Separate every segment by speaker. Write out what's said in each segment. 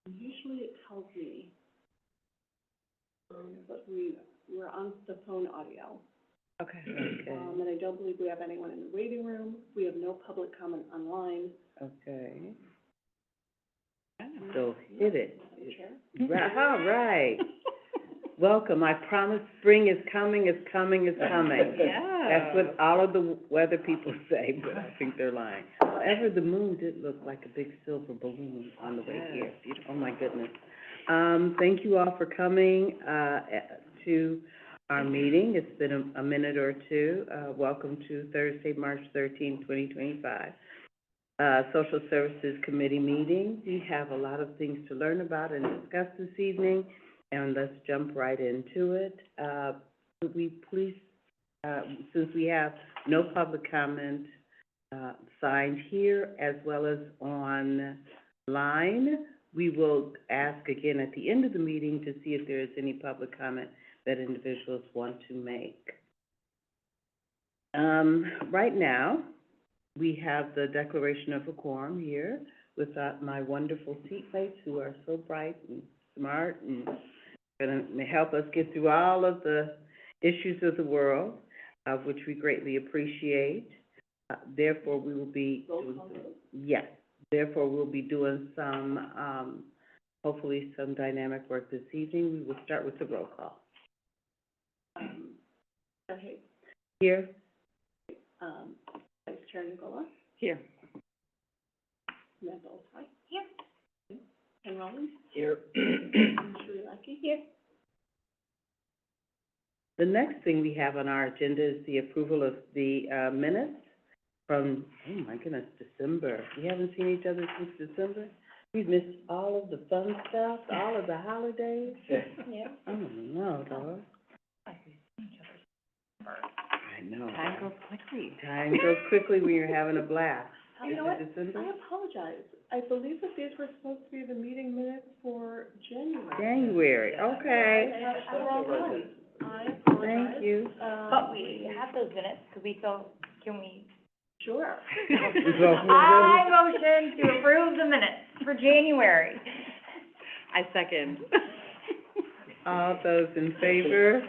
Speaker 1: Usually it tells me, but we're on the phone audio.
Speaker 2: Okay.
Speaker 1: And I don't believe we have anyone in the waiting room. We have no public comment online.
Speaker 2: Okay. So hit it.
Speaker 1: Madam Chair?
Speaker 2: Right, all right. Welcome. I promise spring is coming, it's coming, it's coming.
Speaker 3: Yeah.
Speaker 2: That's what all of the weather people say, but I think they're lying. However, the moon did look like a big silver balloon on the way here. Oh, my goodness. Thank you all for coming, to our meeting. It's been a minute or two. Welcome to Thursday, March 13, 2025. Social Services Committee meeting. We have a lot of things to learn about and discuss this evening, and let's jump right into it. Could we please, since we have no public comment signed here as well as online, we will ask again at the end of the meeting to see if there is any public comment that individuals want to make. Right now, we have the declaration of a quorum here with my wonderful seatmates who are so bright and smart and going to help us get through all of the issues of the world, which we greatly appreciate. Therefore, we will be we'll be doing some, hopefully some dynamic work this evening. We will start with the roll call.
Speaker 1: Okay.
Speaker 2: Here.
Speaker 1: Vice Chair Nicola?
Speaker 2: Here.
Speaker 1: Samantha Oldham? Here. Ken Rollins?
Speaker 2: Here.
Speaker 1: Shirley Lackey? Here.
Speaker 2: The next thing we have on our agenda is the approval of the minutes from, oh my goodness, December. We haven't seen each other since December. We've missed all of the fun stuff, all of the holidays.
Speaker 1: Yeah.
Speaker 2: I don't know, dog. I know.
Speaker 3: Time goes quickly.
Speaker 2: Time goes quickly when you're having a blast.
Speaker 1: You know what?
Speaker 2: December?
Speaker 1: I apologize. I believe that these were supposed to be the meeting minutes for January.
Speaker 2: January, okay.
Speaker 1: I'm all right. I apologize.
Speaker 2: Thank you.
Speaker 3: But we have those minutes, can we?
Speaker 1: Sure.
Speaker 3: I motion to approve the minutes for January. I second.
Speaker 2: All those in favor?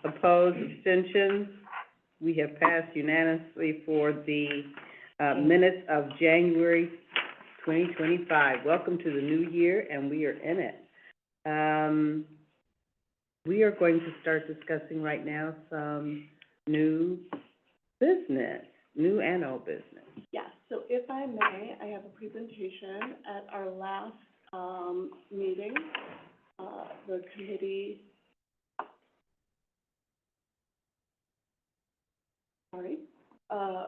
Speaker 2: Opposed, abstentions? We have passed unanimously for the minutes of January 2025. Welcome to the new year, and we are in it. We are going to start discussing right now some new business, new and old business.
Speaker 1: Yes, so if I may, I have a presentation at our last meeting. The committee,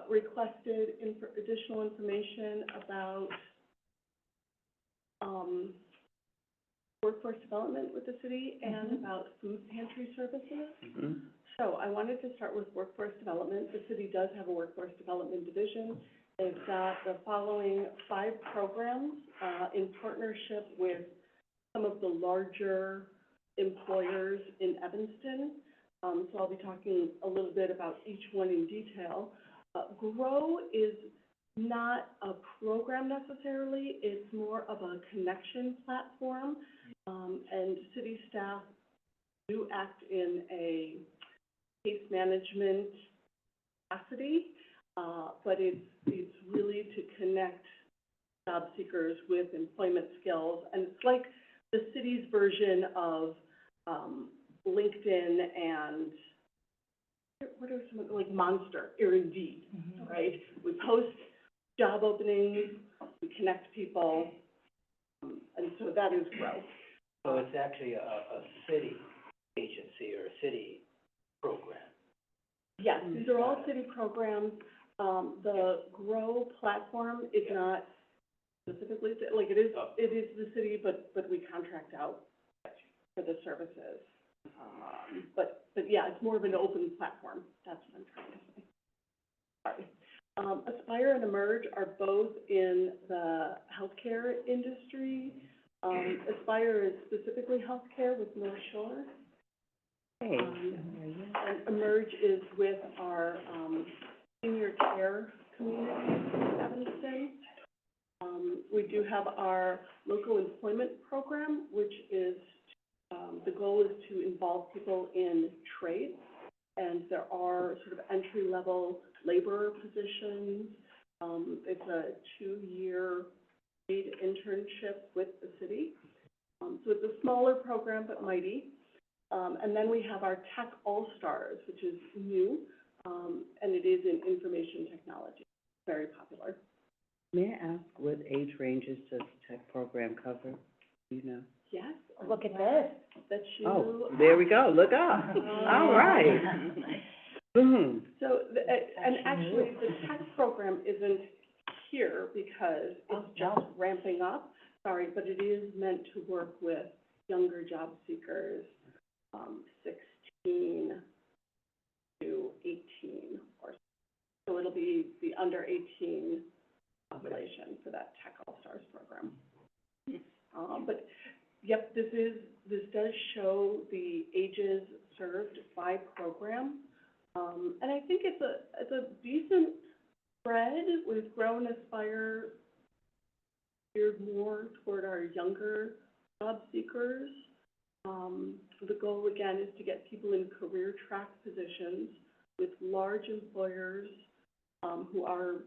Speaker 1: requested additional information about workforce development with the city and about food pantry services.
Speaker 2: Mm-hmm.
Speaker 1: So I wanted to start with workforce development. The city does have a workforce development division. They've got the following 5 programs in partnership with some of the larger employers in Evanston. So I'll be talking a little bit about each one in detail. GROW is not a program necessarily, it's more of a connection platform. And city staff do act in a case management capacity, but it's really to connect job seekers with employment skills. And it's like the city's version of LinkedIn and what are some, like Monster or Indeed, right? We post job openings, we connect people, and so that is GROW.
Speaker 4: So it's actually a city agency or a city program?
Speaker 1: Yes, these are all city programs. The GROW platform is not specifically, like it is the city, but we contract out for the services. But yeah, it's more of an open platform. That's what I'm trying to say. Sorry. Aspire and Emerge are both in the healthcare industry. Aspire is specifically healthcare with North Shore.
Speaker 2: Hey.
Speaker 1: And Emerge is with our senior care community in Evanston. We do have our local employment program, which is, the goal is to involve people in trades. And there are sort of entry-level laborer positions. It's a 2-year paid internship with the city. So it's a smaller program, but mighty. And then we have our Tech All-Stars, which is new, and it is in information technology, very popular.
Speaker 2: May I ask what age ranges does the tech program cover? Do you know?
Speaker 1: Yes.
Speaker 3: Look at this.
Speaker 1: That you.
Speaker 2: Oh, there we go, look up. All right. Boom.
Speaker 1: So, and actually, the tech program isn't here because it's just ramping up. Sorry, but it is meant to work with younger job seekers, 16 to 18 or so. So it'll be the under 18 population for that Tech All-Stars program. But, yep, this does show the ages served by program. And I think it's a decent spread with Grow and Aspire geared more toward our younger job seekers. The goal, again, is to get people in career track positions with large employers who are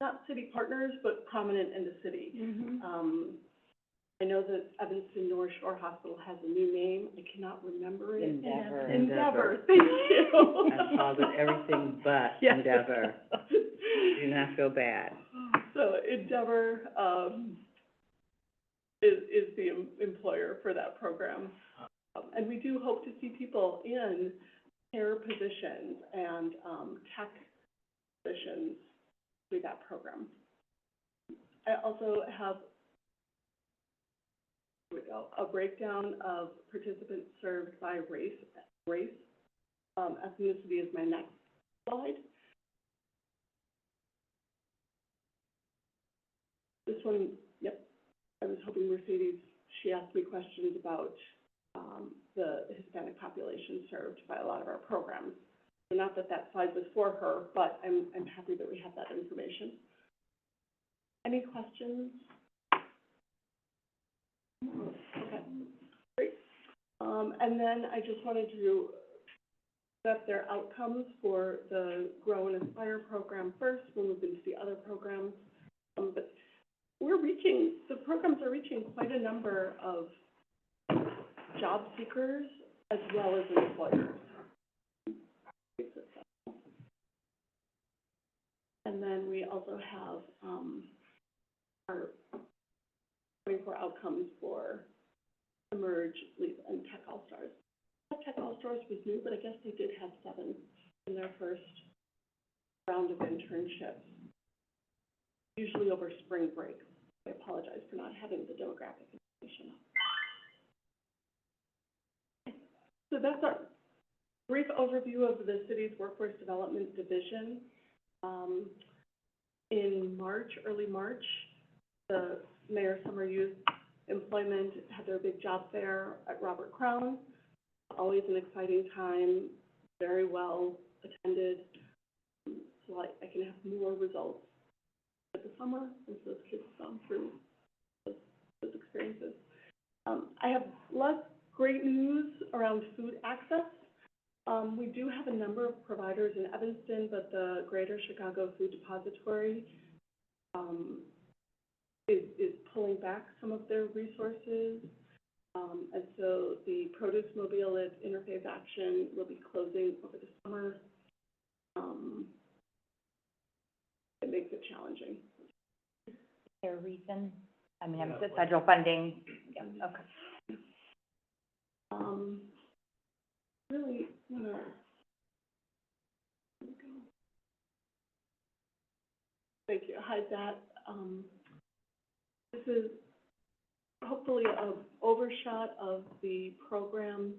Speaker 1: not city partners, but prominent in the city. I know that Evanston North Shore Hospital has a new name. I cannot remember it. Endeavor, thank you.
Speaker 2: I called it everything but
Speaker 1: Yes.
Speaker 2: Endeavor. Do not feel bad.
Speaker 1: So Endeavor, is the employer for that program. And we do hope to see people in care positions and, tech positions through that program. I also have a breakdown of participants served by race. Ethnicity is my next slide. This one, yep, I was hoping Mercedes, she asked me questions about the Hispanic population served by a lot of our programs. So not that that slide was for her, but I'm happy that we have that information. Any questions? Okay, great. And then I just wanted to set their outcomes for the Grow and Aspire program first. We'll move into the other programs. But the programs are reaching quite a number of job seekers as well as employers. And then we also have, our 24 outcomes for Emerge, Leap, and Tech All-Stars. Tech All-Stars was new, but I guess they did have 7 in their first round of internships, usually over spring break. I apologize for not having the demographic information. So that's our brief overview of the city's workforce development division. In March, early March, the Mayor Summer Youth Employment had their big job fair at Robert Crown. Always an exciting time, very well attended. So I can have more results at the summer as those kids have gone through those experiences. I have less great news around food access. We do have a number of providers in Evanston, but the Greater Chicago Food Depository is pulling back some of their resources. And so the Produce Mobile at Interfaith Action will be closing over the summer. It makes it challenging.
Speaker 3: Is there a reason? I mean, I'm federal funding. Yeah, okay.
Speaker 1: Really wanna, there we go. Thank you. Hi, Zach. This is hopefully an overshot of the program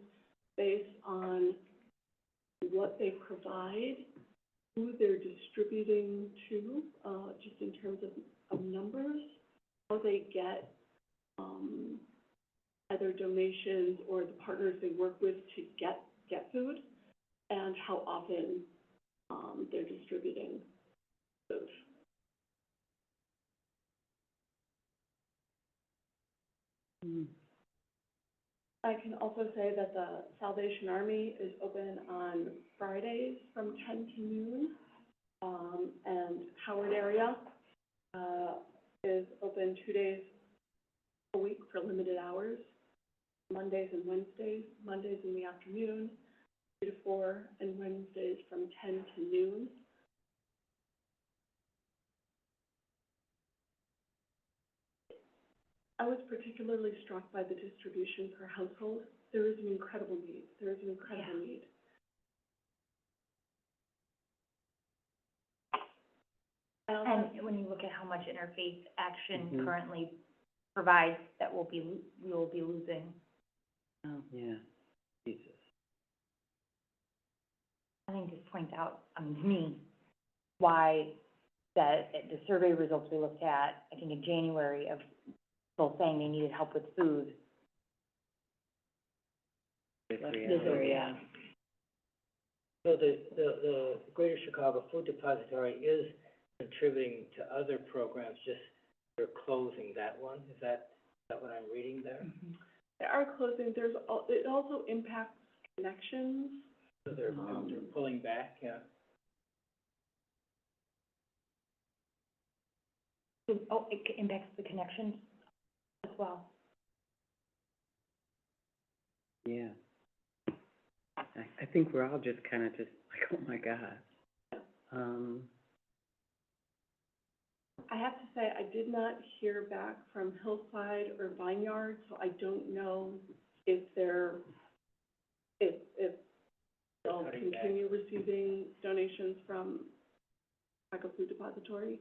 Speaker 1: based on what they provide, who they're distributing to, just in terms of numbers, how they get either donations or the partners they work with to get food, and how often they're distributing food. I can also say that the Salvation Army is open on Fridays from 10 to noon. And Howard area, is open 2 days a week for limited hours, Mondays and Wednesdays, Mondays in the afternoon, 2 to 4, and Wednesdays from 10 to noon. I was particularly struck by the distribution per household. There is an incredible need. There is an incredible need.
Speaker 3: And when you look at how much Interfaith Action
Speaker 2: Mhm.
Speaker 3: currently provides, that we will be losing.
Speaker 2: Oh, yeah, Jesus.
Speaker 3: I think this points out, to me, why the survey results we looked at, I think in January, of people saying they needed help with food.
Speaker 2: This
Speaker 3: This area.
Speaker 4: So the Greater Chicago Food Depository is contributing to other programs, just they're closing that one, is that what I'm reading there?
Speaker 1: They are closing, it also impacts connections.
Speaker 4: So they're pulling back, yeah?
Speaker 3: Oh, it impacts the connections as well.
Speaker 2: Yeah. I think we're all just kind of just like, oh my God.
Speaker 1: I have to say, I did not hear back from Hillside or Vineyard, so I don't know if they'll
Speaker 4: Cutting back.
Speaker 1: continue receiving donations from Chicago Food Depository.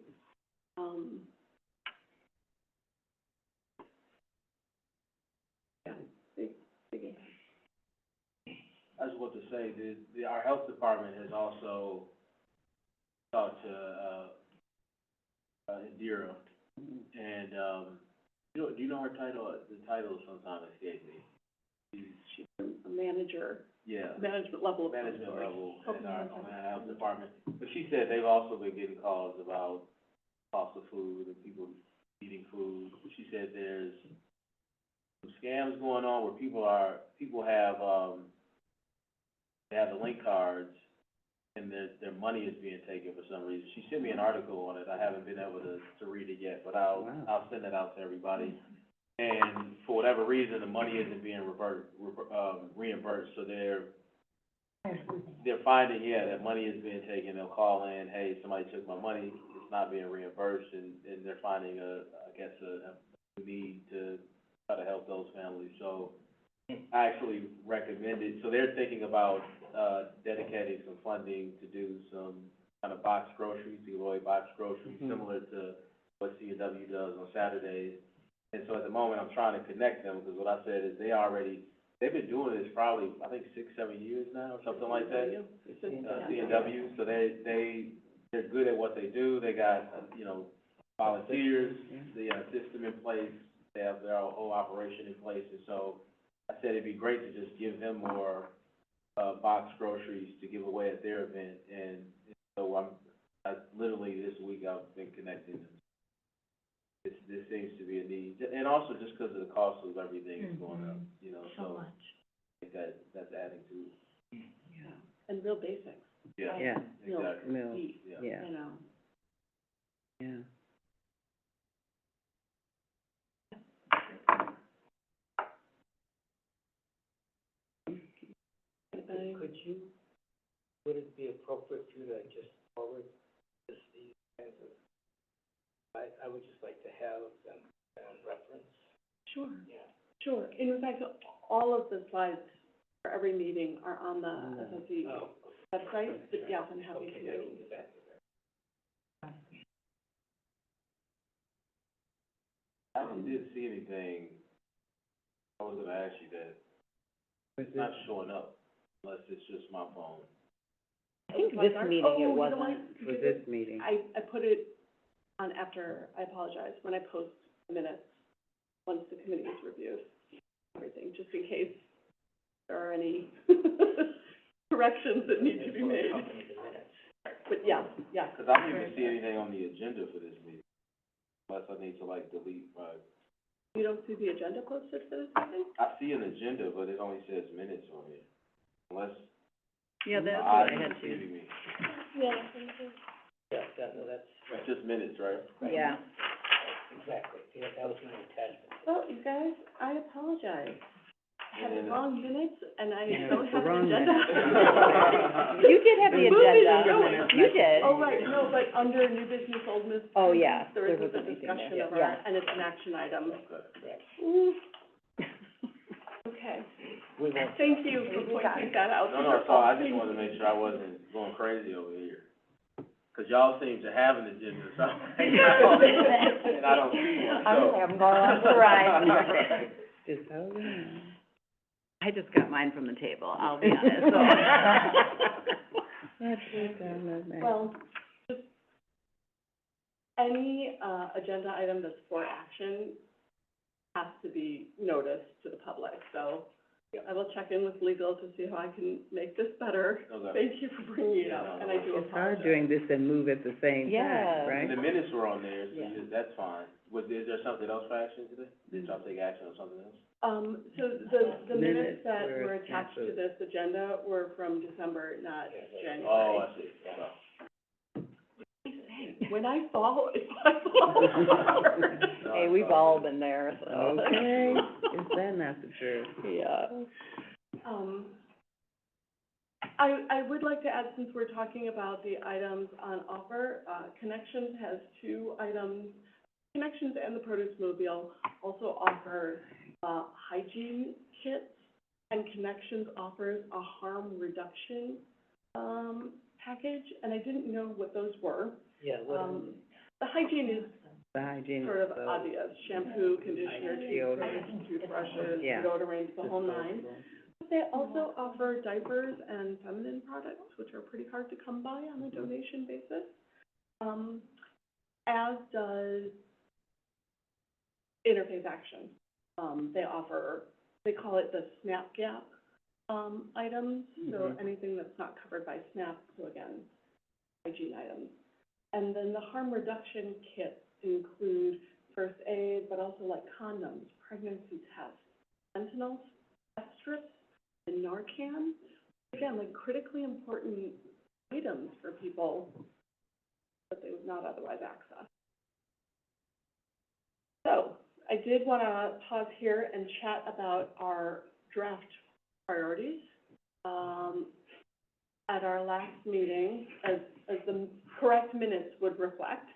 Speaker 1: Yeah, big impact.
Speaker 5: I was about to say, our health department has also talked to, Indira, and, do you know her title? The title sometimes escapes me. She's,
Speaker 1: A manager,
Speaker 5: yeah,
Speaker 1: management level of some
Speaker 5: management
Speaker 1: sort.
Speaker 5: level
Speaker 1: Okay.
Speaker 5: in our health department. But she said they've also been getting calls about cost of food and people eating food. She said there's some scams going on where people have, they have the link cards and their money is being taken for some reason. She sent me an article on it. I haven't been able to read it yet, but
Speaker 2: Wow.
Speaker 5: I'll send it out to everybody. And for whatever reason, the money isn't being reimbursed, so they're finding, that money is being taken. They'll call in, hey, somebody took my money, it's not being reimbursed, and they're finding a need to try to help those families. So I actually recommended, so they're thinking about, dedicating some funding to do some kind of box groceries, Deloitte box groceries,
Speaker 2: Mhm.
Speaker 5: similar to what C&W does on Saturdays. And so at the moment, I'm trying to connect them, because what I said is they've been doing this probably, I think, 6-7 years now, or something like that. C&W, so they're good at what they do. They got, volunteers, they have a system in place, they have their whole operation in place, and so I said it'd be great to just give them more, box groceries to give away at their event, and so I literally this week I've been connecting them. This seems to be a need, and also just because of the cost of everything is going up, so I think that's adding to,
Speaker 2: Yeah.
Speaker 1: And real basics,
Speaker 2: Yeah,
Speaker 5: exactly,
Speaker 2: milk,
Speaker 1: meat,
Speaker 5: yeah.
Speaker 2: yeah,
Speaker 1: you know.
Speaker 2: yeah.
Speaker 4: Would it be appropriate for you to just forward these kinds of, I would just like to have them on reference?
Speaker 1: Sure,
Speaker 4: Yeah.
Speaker 1: sure. In fact, all of the slides for every meeting are on the SSE
Speaker 4: Oh,
Speaker 1: website, but yes, I'm happy
Speaker 4: okay,
Speaker 1: to.
Speaker 4: I can get back to that.
Speaker 5: I actually didn't see anything, I was gonna ask you that, it's not showing up, unless it's just my phone.
Speaker 2: I think this meeting it wasn't, for this meeting.
Speaker 1: I put it on after, I apologize, when I post the minutes, once the committee is reviewed, everything, just in case there are any corrections that need to be made. But yeah.
Speaker 5: Cause I didn't even see anything on the agenda for this meeting, unless I need to delete my.
Speaker 1: You don't see the agenda posted for this meeting?
Speaker 5: I see an agenda, but it only says minutes on here, unless
Speaker 2: Yeah,
Speaker 5: my eyes are deceiving me.
Speaker 4: Yeah, no, that's,
Speaker 5: It's just minutes, right?
Speaker 2: Yeah.
Speaker 4: exactly, yeah, that was my attachment.
Speaker 1: Well, you guys, I apologize. I had the
Speaker 5: Yeah.
Speaker 1: wrong minutes, and I
Speaker 2: Yeah,
Speaker 1: don't
Speaker 2: it's the
Speaker 1: have an
Speaker 2: wrong
Speaker 1: agenda.
Speaker 2: minutes.
Speaker 3: You did have the
Speaker 1: The movie
Speaker 3: agenda.
Speaker 1: is going.
Speaker 3: You did.
Speaker 1: Oh, right, no, but under new business, old business.
Speaker 3: Oh, yeah,
Speaker 1: There
Speaker 3: there
Speaker 1: isn't a
Speaker 3: wasn't anything there.
Speaker 1: discussion of our,
Speaker 3: Yeah.
Speaker 1: and it's an action item.
Speaker 5: Okay.
Speaker 1: Ooh. Okay,
Speaker 4: We won't.
Speaker 1: thank you for
Speaker 3: We got
Speaker 1: pointing
Speaker 3: it.
Speaker 1: that out.
Speaker 5: No, it's all, I just wanted to make sure I wasn't going crazy over here. 'Cause y'all seem to have an agenda, so. And I don't see one, so.
Speaker 3: I'm going along for the ride.
Speaker 2: Just hold on.
Speaker 6: I just got mine from the table, I'll be honest, so.
Speaker 2: That's just down that night.
Speaker 1: Well, just any, agenda item that's for action has to be noticed to the public, so I will check in with legal to see how I can make this better.
Speaker 5: Okay.
Speaker 1: Thank you for bringing it up, and I do
Speaker 2: It's hard
Speaker 1: apologize.
Speaker 2: doing this and move at the same
Speaker 3: Yeah.
Speaker 2: time,
Speaker 5: And
Speaker 2: right?
Speaker 5: the minutes were on there, so
Speaker 3: Yeah.
Speaker 5: that's fine. Is there something else for action today? Did y'all take action on something else?
Speaker 1: So the minutes
Speaker 2: Minutes
Speaker 1: that
Speaker 2: were
Speaker 1: were attached to
Speaker 2: approved.
Speaker 1: this agenda were from December, not January.
Speaker 5: Oh, I see, okay.
Speaker 1: When I fall, it's my fault.
Speaker 5: No,
Speaker 3: Hey,
Speaker 5: it's
Speaker 3: we've all been there, so.
Speaker 2: Okay, is that not the truth?
Speaker 3: Yeah.
Speaker 1: I would like to add, since we're talking about the items on offer, Connections has two items. Connections and the Produce Mobile also offer, hygiene kits, and Connections offers a harm reduction, package, and I didn't know what those were.
Speaker 4: Yeah, what,
Speaker 1: The hygiene is
Speaker 2: The hygiene
Speaker 1: sort of
Speaker 2: is so.
Speaker 1: obvious, shampoo, conditioner,
Speaker 2: Deodorant.
Speaker 1: toothbrushes,
Speaker 2: Yeah.
Speaker 1: deodorants, the whole nine. But they also offer diapers and feminine products, which are pretty hard to come by on a donation basis. As does Interfaith Action. They offer, they call it the SNAP Gap, items, so
Speaker 2: Mhm.
Speaker 1: anything that's not covered by SNAP, so again, hygiene items. And then the harm reduction kits include first aid, but also like condoms, pregnancy tests, fentanyl, test strips, and Narcan. Again, like critically important items for people that they would not otherwise access. So, I did want to pause here and chat about our draft priorities. At our last meeting, as the correct minutes would reflect,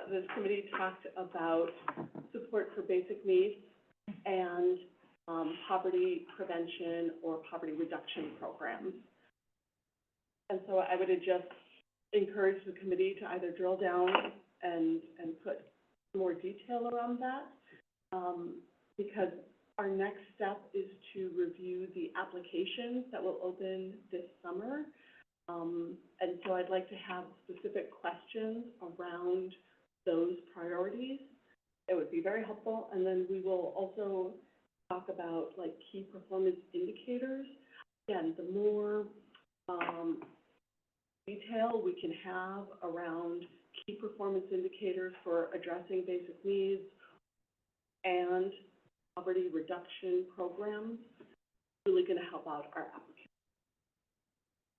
Speaker 1: this committee talked about support for basic needs and, poverty prevention or poverty reduction programs. And so I would just encourage the committee to either drill down and put more detail around that, because our next step is to review the applications that will open this summer. And so I'd like to have specific questions around those priorities. It would be very helpful. And then we will also talk about like key performance indicators. Again, the more, detail we can have around key performance indicators for addressing basic needs and poverty reduction programs, really gonna help out our application.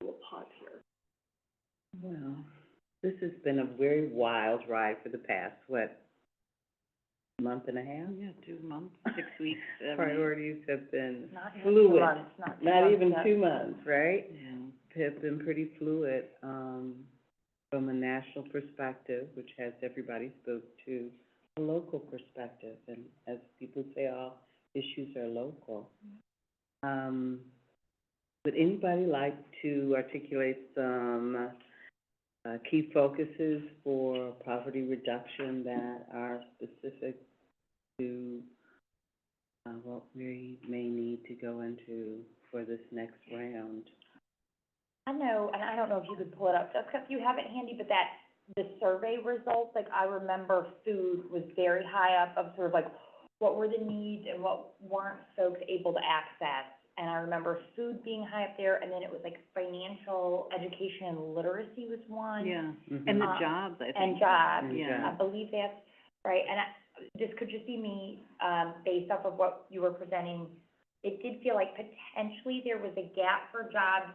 Speaker 1: We'll pause here.
Speaker 2: Well, this has been a very wild ride for the past, month and a half?
Speaker 6: Yeah, 2 months, 6 weeks,
Speaker 2: Priorities have been
Speaker 3: Not even
Speaker 2: fluid.
Speaker 3: 2 months, not 2
Speaker 2: Not
Speaker 3: months
Speaker 2: even
Speaker 3: yet.
Speaker 2: 2 months, right?
Speaker 6: Yeah.
Speaker 2: Have been pretty fluid, from a national perspective, which has everybody spoke to, a local perspective, and as people say, all issues are local. Would anybody like to articulate some, key focuses for poverty reduction that are specific to, what we may need to go into for this next round?
Speaker 3: I know, and I don't know if you could pull it up, just 'cause you have it handy, but the survey results, like, I remember food was very high up of sort of like, what were the needs and what weren't folks able to access? And I remember food being high up there, and then it was like financial education and literacy was one.
Speaker 6: Yeah,
Speaker 2: Mhm.
Speaker 6: and the
Speaker 3: Uh,
Speaker 6: jobs, I think.
Speaker 3: And jobs.
Speaker 2: And
Speaker 6: Yeah.
Speaker 3: I believe that's right, and this could just be me, based off of what you were presenting, it did feel like potentially there was a gap for jobs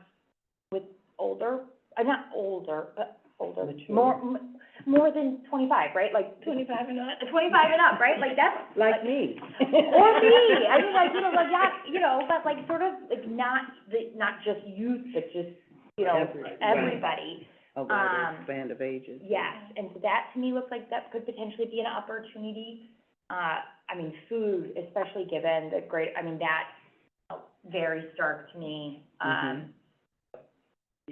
Speaker 3: with older, not older, but older,
Speaker 2: Mature.
Speaker 3: more than 25, right? Like
Speaker 1: 25 and up.
Speaker 3: 25 and up, right? Like that's.
Speaker 2: Like me.
Speaker 3: Or me, I mean, like, like, yeah, but like sort of, like, not just youth, but just,
Speaker 2: Right.
Speaker 3: everybody.
Speaker 2: A wider
Speaker 3: Um,
Speaker 2: span of ages.
Speaker 3: Yes, and so that to me looks like that could potentially be an opportunity. I mean, food, especially given the great, I mean, that's very stark to me.
Speaker 2: Mhm.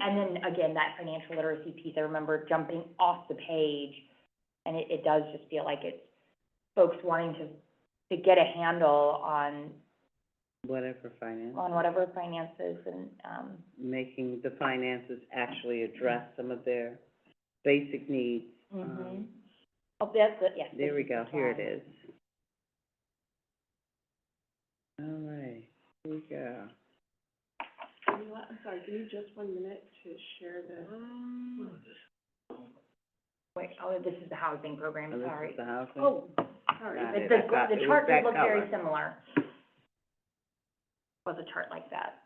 Speaker 3: And then again, that financial literacy piece, I remember jumping off the page, and it does just feel like it's folks wanting to get a handle on
Speaker 2: Whatever finance.
Speaker 3: whatever finances and,
Speaker 2: Making the finances actually address some of their basic needs.
Speaker 3: oh, that's it, yes.
Speaker 2: There we
Speaker 3: this
Speaker 2: go,
Speaker 3: is the
Speaker 2: here it
Speaker 3: slide.
Speaker 2: is. All right, here we go.
Speaker 1: You know what, I'm sorry, give me just 1 minute to share this.
Speaker 3: Wait, oh, this is the housing program,
Speaker 2: Oh, this
Speaker 3: sorry.
Speaker 2: is the housing?
Speaker 1: Oh, sorry.
Speaker 2: Got
Speaker 3: The,
Speaker 2: it.
Speaker 3: the,
Speaker 2: I thought it
Speaker 3: the
Speaker 2: was
Speaker 3: chart
Speaker 2: that
Speaker 3: does look very
Speaker 2: color.
Speaker 3: similar. Was a chart like that.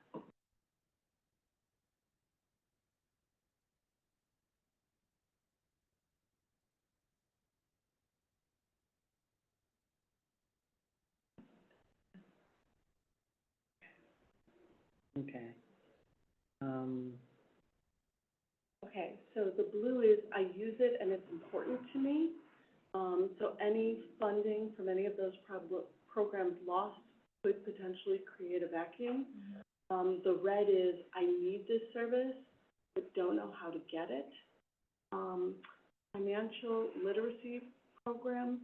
Speaker 2: Okay.
Speaker 1: Okay, so the blue is, I use it and it's important to me. So any funding from any of those programs lost could potentially create a vacuum. The red is, I need this service, but don't know how to get it. Financial literacy programs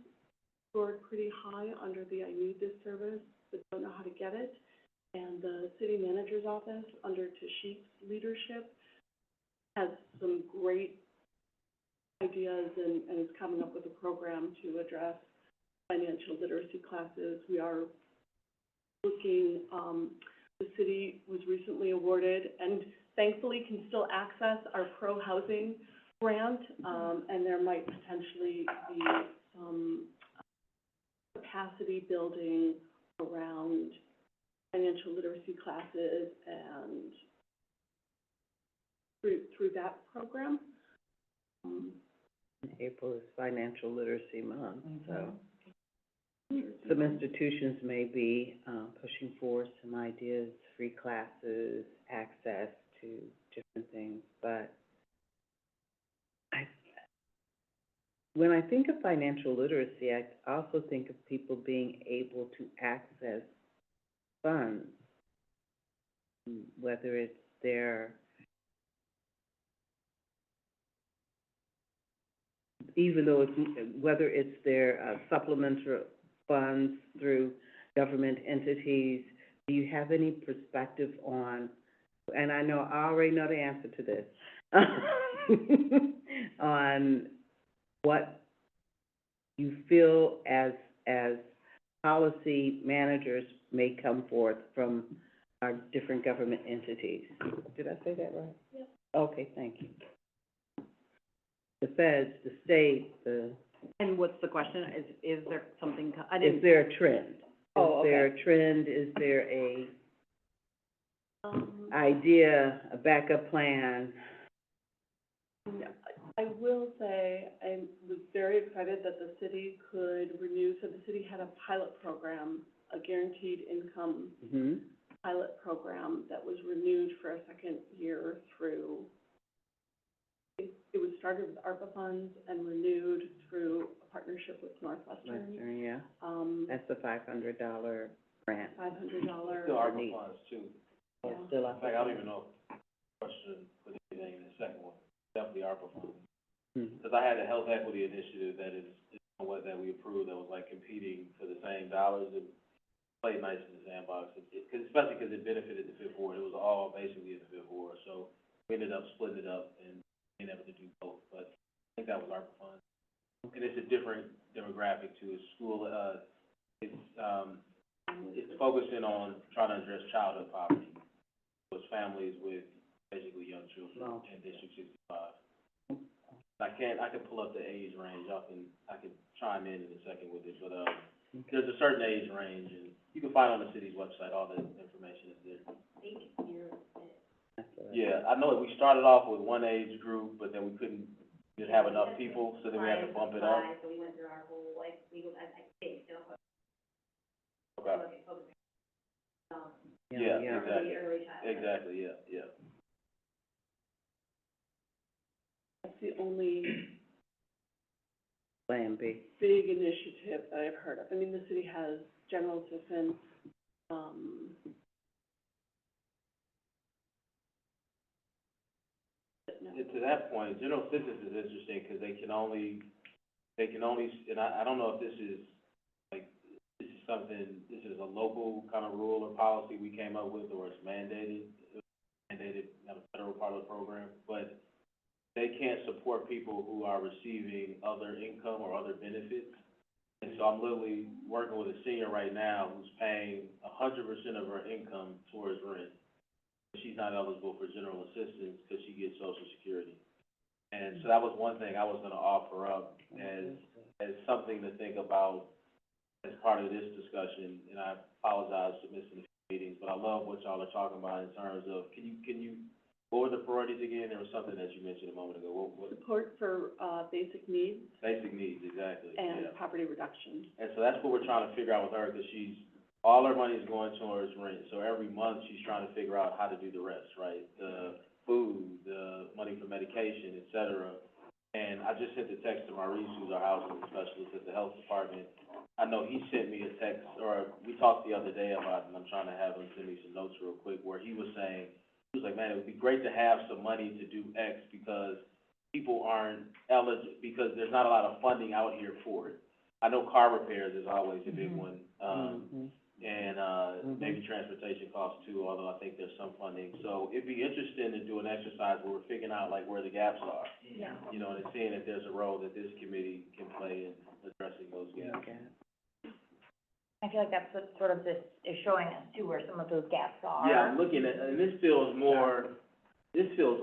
Speaker 1: scored pretty high under the I need this service, but don't know how to get it. And the city manager's office, under Tashik's leadership, has some great ideas and is coming up with a program to address financial literacy classes. We are looking, the city was recently awarded and thankfully can still access our pro-housing grant, and there might potentially be some capacity building around financial literacy classes and through that program.
Speaker 2: April is Financial Literacy Month, so some institutions may be, pushing forward some ideas, free classes, access to different things, but when I think of financial literacy, I also think of people being able to access funds, whether it's their, even though whether it's their supplementary funds through government entities. Do you have any perspective on, and I already know the answer to this, on what you feel as policy managers may come forth from our different government entities? Did I say that right?
Speaker 1: Yep.
Speaker 2: Okay, thank you. The feds, the state,
Speaker 6: And what's the question? Is there something, I
Speaker 2: is
Speaker 6: didn't,
Speaker 2: there a trend?
Speaker 6: Oh,
Speaker 2: Is there
Speaker 6: okay.
Speaker 2: a trend, is there a idea, a backup plan?
Speaker 1: I will say, I was very excited that the city could renew, so the city had a pilot program, a guaranteed income
Speaker 2: Mm-hmm.
Speaker 1: pilot program that was renewed for a second year through, it was started with ARPA funds and renewed through a partnership with Northwestern.
Speaker 2: Western, yeah, that's a $500 grant.
Speaker 1: $500.
Speaker 5: Still ARPA funds too.
Speaker 1: Yeah.
Speaker 2: Still
Speaker 5: In fact, I don't even know if question put anything in the second one, definitely ARPA funds.
Speaker 2: Hmm.
Speaker 5: Because I had a health equity initiative that that we approved that was like competing for the same dollars and played nice in the sandbox. Especially because it benefited the Fifth Ward. It was all basically in the Fifth Ward. So we ended up splitting it up and being able to do both. But I think that was ARPA funds. And it's a different demographic too. It's school, it's focusing on trying to address childhood poverty. So it's families with basically young children in District 65. I can pull up the age range, I can chime in a second with it, but, there's a certain age range, and you can find on the city's website, all the information is there.
Speaker 2: That's what I-
Speaker 5: Yeah, I know that we started off with one age group, but then we couldn't just have enough people, so then we had to bump it up. Okay. Yeah, exactly, yeah.
Speaker 1: That's the only
Speaker 2: Plan B.
Speaker 1: big initiative that I've heard of. I mean, the city has general assistance, but no.
Speaker 5: To that point, general assistance is interesting, because they can only, and I don't know if this is, like, this is a local kind of rule or policy we came up with, or it's mandated, not a federal part of the program, but they can't support people who are receiving other income or other benefits. And so I'm literally working with a senior right now who's paying 100% of her income towards rent. She's not eligible for general assistance because she gets Social Security. And so that was one thing I was gonna offer up as something to think about as part of this discussion. And I apologize for missing a few meetings, but I love what y'all are talking about in terms of, can you, what were the priorities again? There was something that you mentioned a moment ago. What?
Speaker 1: Support for, basic needs
Speaker 5: Basic needs, exactly,
Speaker 1: and
Speaker 5: yeah.
Speaker 1: poverty reduction.
Speaker 5: And so that's what we're trying to figure out with her, because all her money is going towards rent. So every month, she's trying to figure out how to do the rest, right? The food, the money for medication, et cetera. And I just sent a text to Maurice, who's our housing specialist at the health department. I know he sent me a text, or we talked the other day about it, and I'm trying to have him send me some notes real quick, where he was saying, he was like, man, it would be great to have some money to do X, because people aren't eligible, because there's not a lot of funding out here for it. I know car repairs is always a big one, and maybe transportation costs too, although I think there's some funding. So it'd be interesting to do an exercise where we're figuring out like where the gaps are,
Speaker 3: Yeah.
Speaker 5: you know, and seeing if there's a role that this committee can play in addressing those gaps.
Speaker 2: Okay.
Speaker 3: I feel like that's what sort of this is showing us too, where some of those gaps are.
Speaker 5: Yeah, I'm looking at, and this feels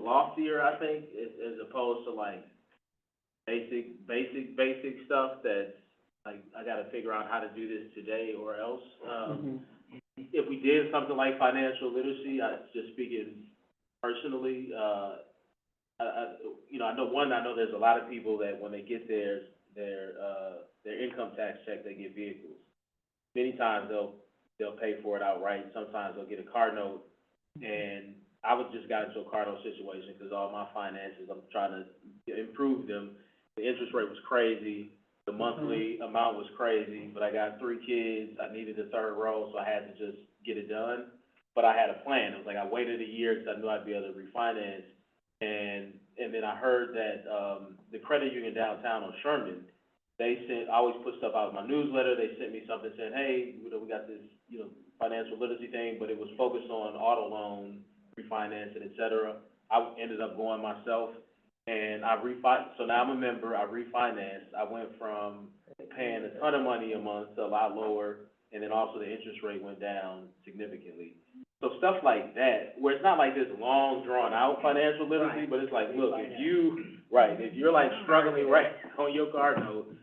Speaker 5: loftier, I think, as opposed to like basic stuff that's, like, I gotta figure out how to do this today or else. If we did something like financial literacy, just speaking personally, you know, I know there's a lot of people that when they get their income tax check, they get vehicles. Many times they'll pay for it outright, sometimes they'll get a car note, and I just got into a car note situation because all my finances, I'm trying to improve them. The interest rate was crazy, the monthly amount was crazy, but I got 3 kids, I needed a third row, so I had to just get it done. But I had a plan. It was like I waited a year because I knew I'd be able to refinance, and then I heard that the credit union downtown on Sherman, I always put stuff out in my newsletter. They sent me something saying, hey, we got this, financial literacy thing, but it was focused on auto loan refinancing, et cetera. I ended up going myself, and so now I'm a member. I refinanced. I went from paying a ton of money a month to a lot lower, and then also the interest rate went down significantly. So stuff like that, where it's not like this long, drawn-out financial literacy, but it's like, look, if you're like struggling right on your car note,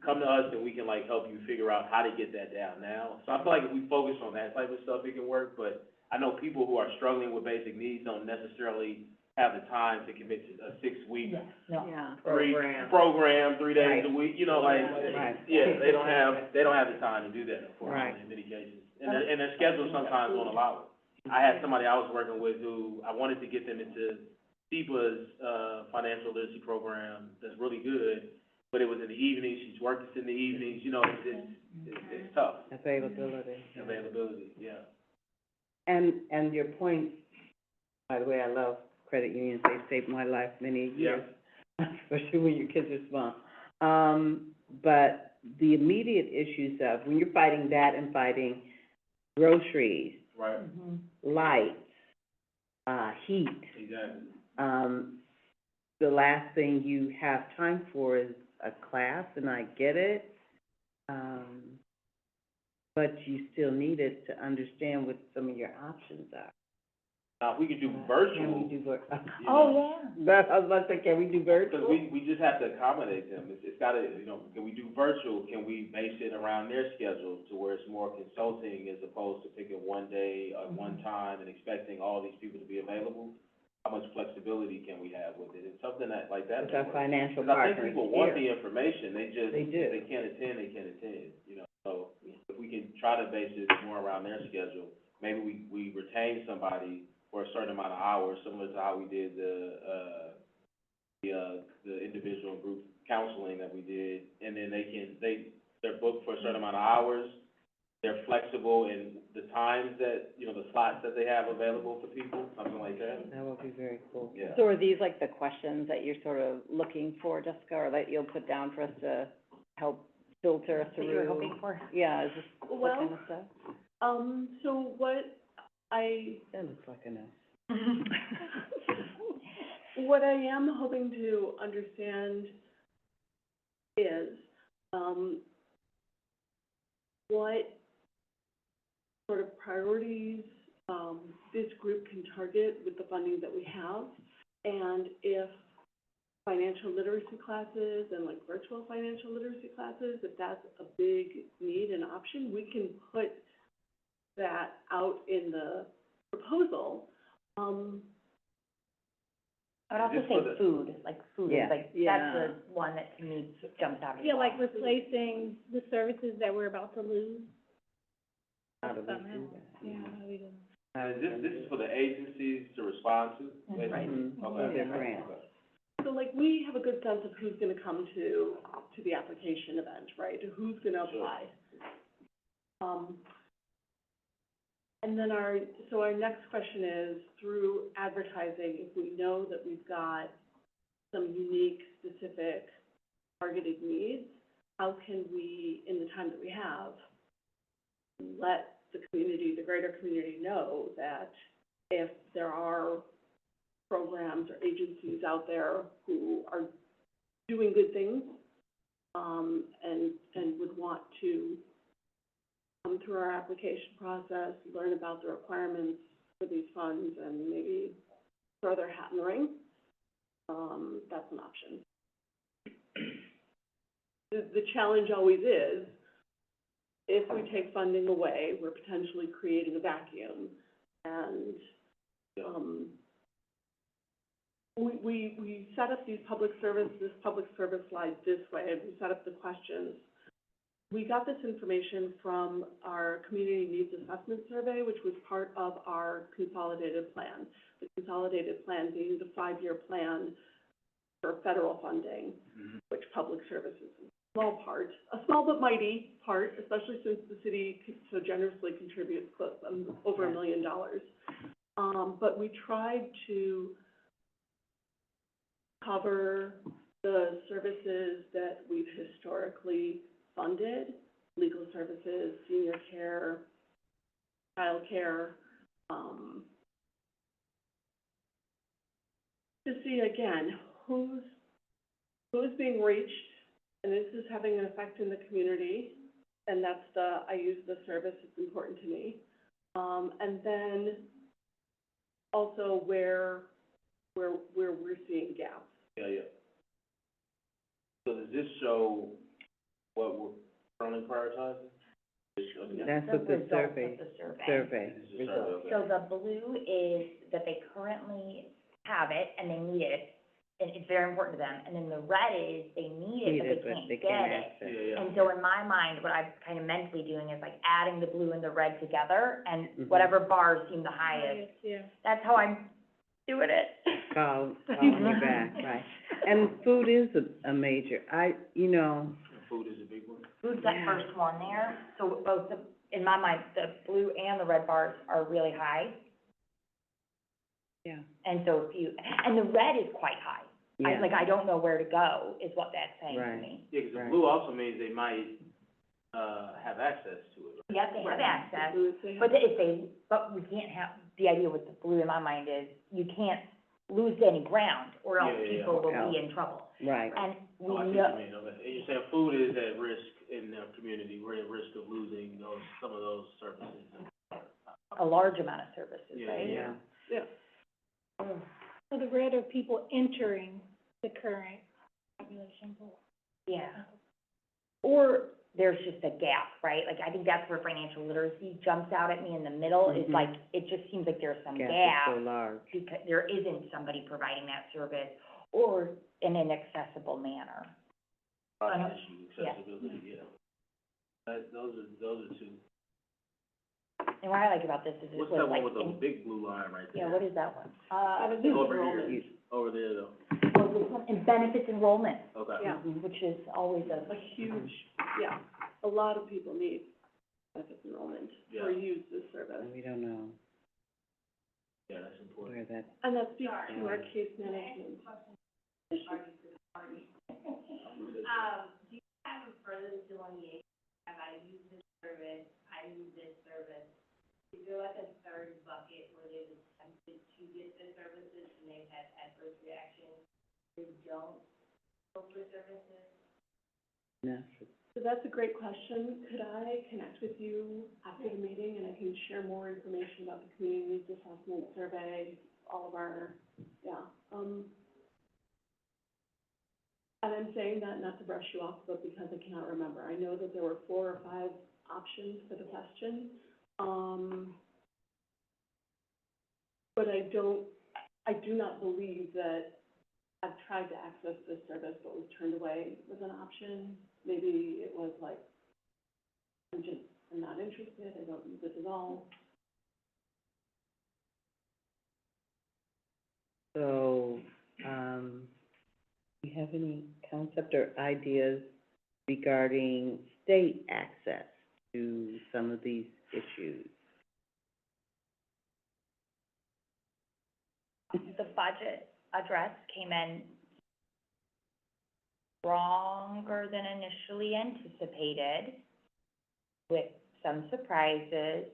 Speaker 5: come to us and we can like help you figure out how to get that down now. So I feel like if we focus on that type of stuff, it can work, but I know people who are struggling with basic needs don't necessarily have the time to commit to a 6-week
Speaker 3: No.
Speaker 6: Yeah.
Speaker 5: program, 3 days a week, they don't have the time to do that, unfortunately, in many cases. And their schedule sometimes won't allow it. I had somebody I was working with who, I wanted to get them into SEPA's, financial literacy program that's really good, but it was in the evenings, she's working in the evenings, it's tough.
Speaker 2: Availability.
Speaker 5: Yeah.
Speaker 2: And your point, by the way, I love credit unions, they've saved my life many years, especially when your kids are small. But the immediate issues of, when you're fighting that and fighting groceries,
Speaker 5: Right,
Speaker 2: lights, heat,
Speaker 5: exactly.
Speaker 2: the last thing you have time for is a class, and I get it. But you still need it to understand what some of your options are.
Speaker 5: Now, if we could do
Speaker 2: Can we
Speaker 5: virtual,
Speaker 2: do
Speaker 5: you
Speaker 3: Oh,
Speaker 5: know,
Speaker 3: yeah.
Speaker 2: That, I was about to say, can we do virtual?
Speaker 5: because we just have to accommodate them. It's gotta, you know, can we do virtual? Can we base it around their schedule to where it's more consulting as opposed to picking one day or one time and expecting all these people to be available? How much flexibility can we have with it? It's something that, like that.
Speaker 2: With our financial
Speaker 5: Because I
Speaker 2: partners
Speaker 5: think people want
Speaker 2: here.
Speaker 5: the information, they just,
Speaker 2: They do.
Speaker 5: if they can't attend, they can't attend, you know? So if we can try to base it more around their schedule, maybe we retain somebody for a certain amount of hours, similar to how we did the individual and group counseling that we did, and then they're booked for a certain amount of hours, they're flexible in the times that, you know, the slots that they have available for people, something like that.
Speaker 2: That would be very cool.
Speaker 5: Yeah.
Speaker 6: So are these like the questions that you're sort of looking for, Jessica, or that you'll put down for us to help filter
Speaker 3: That
Speaker 6: through?
Speaker 3: you were hoping for?
Speaker 6: Yeah, is this that
Speaker 1: Well,
Speaker 6: kind of stuff?
Speaker 1: So what
Speaker 2: That looks like an
Speaker 1: what I am hoping to understand is, what sort of priorities, this group can target with the funding that we have, and if financial literacy classes and like virtual financial literacy classes, if that's a big need and option, we can put that out in the proposal.
Speaker 3: I would also
Speaker 5: Just for
Speaker 3: say
Speaker 5: the-
Speaker 3: food, like food
Speaker 2: Yeah.
Speaker 3: is like,
Speaker 6: Yeah.
Speaker 3: that's the one that to me jumps out as
Speaker 7: Yeah, like
Speaker 3: well.
Speaker 7: replacing the services that we're about to lose.
Speaker 2: How do we
Speaker 7: Somehow.
Speaker 2: do that?
Speaker 7: Yeah, how we do.
Speaker 5: And this is for the agencies to respond to?
Speaker 3: That's right.
Speaker 2: Mhm.
Speaker 5: Okay.
Speaker 2: Their grants.
Speaker 1: So like, we have a good sense of who's gonna come to the application event, right? Who's gonna apply. And then our next question is, through advertising, if we know that we've got some unique, specific, targeted needs, how can we, in the time that we have, let the community, the greater community know that if there are programs or agencies out there who are doing good things, and would want to come through our application process, learn about the requirements for these funds, and maybe throw their hat in the ring, that's an option. The challenge always is, if we take funding away, we're potentially creating a vacuum, and, we set up this public service slide this way, and we set up the questions. We got this information from our community needs assessment survey, which was part of our consolidated plan. The consolidated plan being the 5-year plan for federal funding, which public services is a small part, a small but mighty part, especially since the city so generously contributes over $1 million. But we tried to cover the services that we've historically funded, legal services, senior care, childcare, to see again, who's being reached, and this is having an effect in the community, and that's I use the service, it's important to me. And then also where we're seeing gaps.
Speaker 5: Yeah. So does this show what we're currently prioritizing?
Speaker 2: That's what the
Speaker 3: results
Speaker 2: survey,
Speaker 3: of the survey.
Speaker 2: survey
Speaker 5: This is the
Speaker 2: results.
Speaker 5: survey,
Speaker 3: So
Speaker 5: okay.
Speaker 3: the blue is that they currently have it and they need it, and it's very important to them. And then the red is they need it, but they can't get it.
Speaker 2: access.
Speaker 5: Yeah.
Speaker 3: And so in my mind, what I'm kind of mentally doing is like adding the blue and the red together, and
Speaker 2: Mhm.
Speaker 3: whatever bars seem the highest,
Speaker 7: Yeah.
Speaker 3: that's how I'm doing it.
Speaker 2: Calling you back, right. And food is a major,
Speaker 5: Food is a big one.
Speaker 3: Food's that first one there, so both in my mind, the blue and the red bars are really high.
Speaker 2: Yeah.
Speaker 3: And so and the red is quite high.
Speaker 2: yeah,
Speaker 3: I don't know where to go, is what that's saying to
Speaker 2: Right.
Speaker 3: me.
Speaker 5: Yeah, 'cause the
Speaker 2: Right.
Speaker 5: blue also means they might, have access to it, right?
Speaker 3: Yep, they have access,
Speaker 1: Blue is saying-
Speaker 3: but we can't have, the idea with the blue in my mind is, you can't lose any ground, or else
Speaker 5: Yeah.
Speaker 3: people will
Speaker 2: Yeah.
Speaker 3: be in trouble.
Speaker 2: right.
Speaker 3: And we
Speaker 5: Oh, I see
Speaker 3: know,
Speaker 5: what you mean, okay. And you're saying food is at risk in the community, we're at risk of losing some of those services.
Speaker 3: a large amount of services,
Speaker 5: Yeah,
Speaker 3: right?
Speaker 2: Yeah,
Speaker 1: Yeah,
Speaker 7: So the red are people entering the current population pool.
Speaker 3: Yeah. Or there's just a gap, right? Like, I think that's where financial literacy jumps out at me in the middle, is
Speaker 2: Mhm.
Speaker 3: like, it just seems like there's some
Speaker 2: Gap
Speaker 3: gap
Speaker 2: is so large.
Speaker 3: because there isn't somebody providing that service or in an accessible manner.
Speaker 5: Parking
Speaker 3: Uh-huh.
Speaker 5: issue,
Speaker 3: Yeah.
Speaker 5: accessibility, yeah. Those are two.
Speaker 3: And what I like about this is it's
Speaker 5: What's
Speaker 3: sort
Speaker 5: that
Speaker 3: of
Speaker 5: one
Speaker 3: like,
Speaker 5: with the
Speaker 3: in-
Speaker 5: big blue line right there?
Speaker 3: yeah, what is that one?
Speaker 5: Over here though.
Speaker 3: Oh, this one, and benefits enrollment,
Speaker 5: Okay.
Speaker 1: Yeah,
Speaker 3: which is always
Speaker 1: a huge, yeah, a lot of people need benefits enrollment or
Speaker 5: Yeah.
Speaker 1: use this service.
Speaker 2: And we don't know
Speaker 5: Yeah, that's important.
Speaker 2: where that,
Speaker 1: And that speaks to our case management issue.
Speaker 2: no.
Speaker 1: So that's a great question. Could I connect with you after the meeting and I can share more information about the community needs assessment survey, all of our, yeah, and I'm saying that not to brush you off, but because I cannot remember. I know that there were 4 or 5 options for the question. But I do not believe that I've tried to access this service but was turned away was an option. Maybe it was like, I'm not interested, I don't use it at all.
Speaker 2: So, do you have any concept or ideas regarding state access to some of these issues?
Speaker 3: the budget address came in stronger than initially anticipated, with some surprises,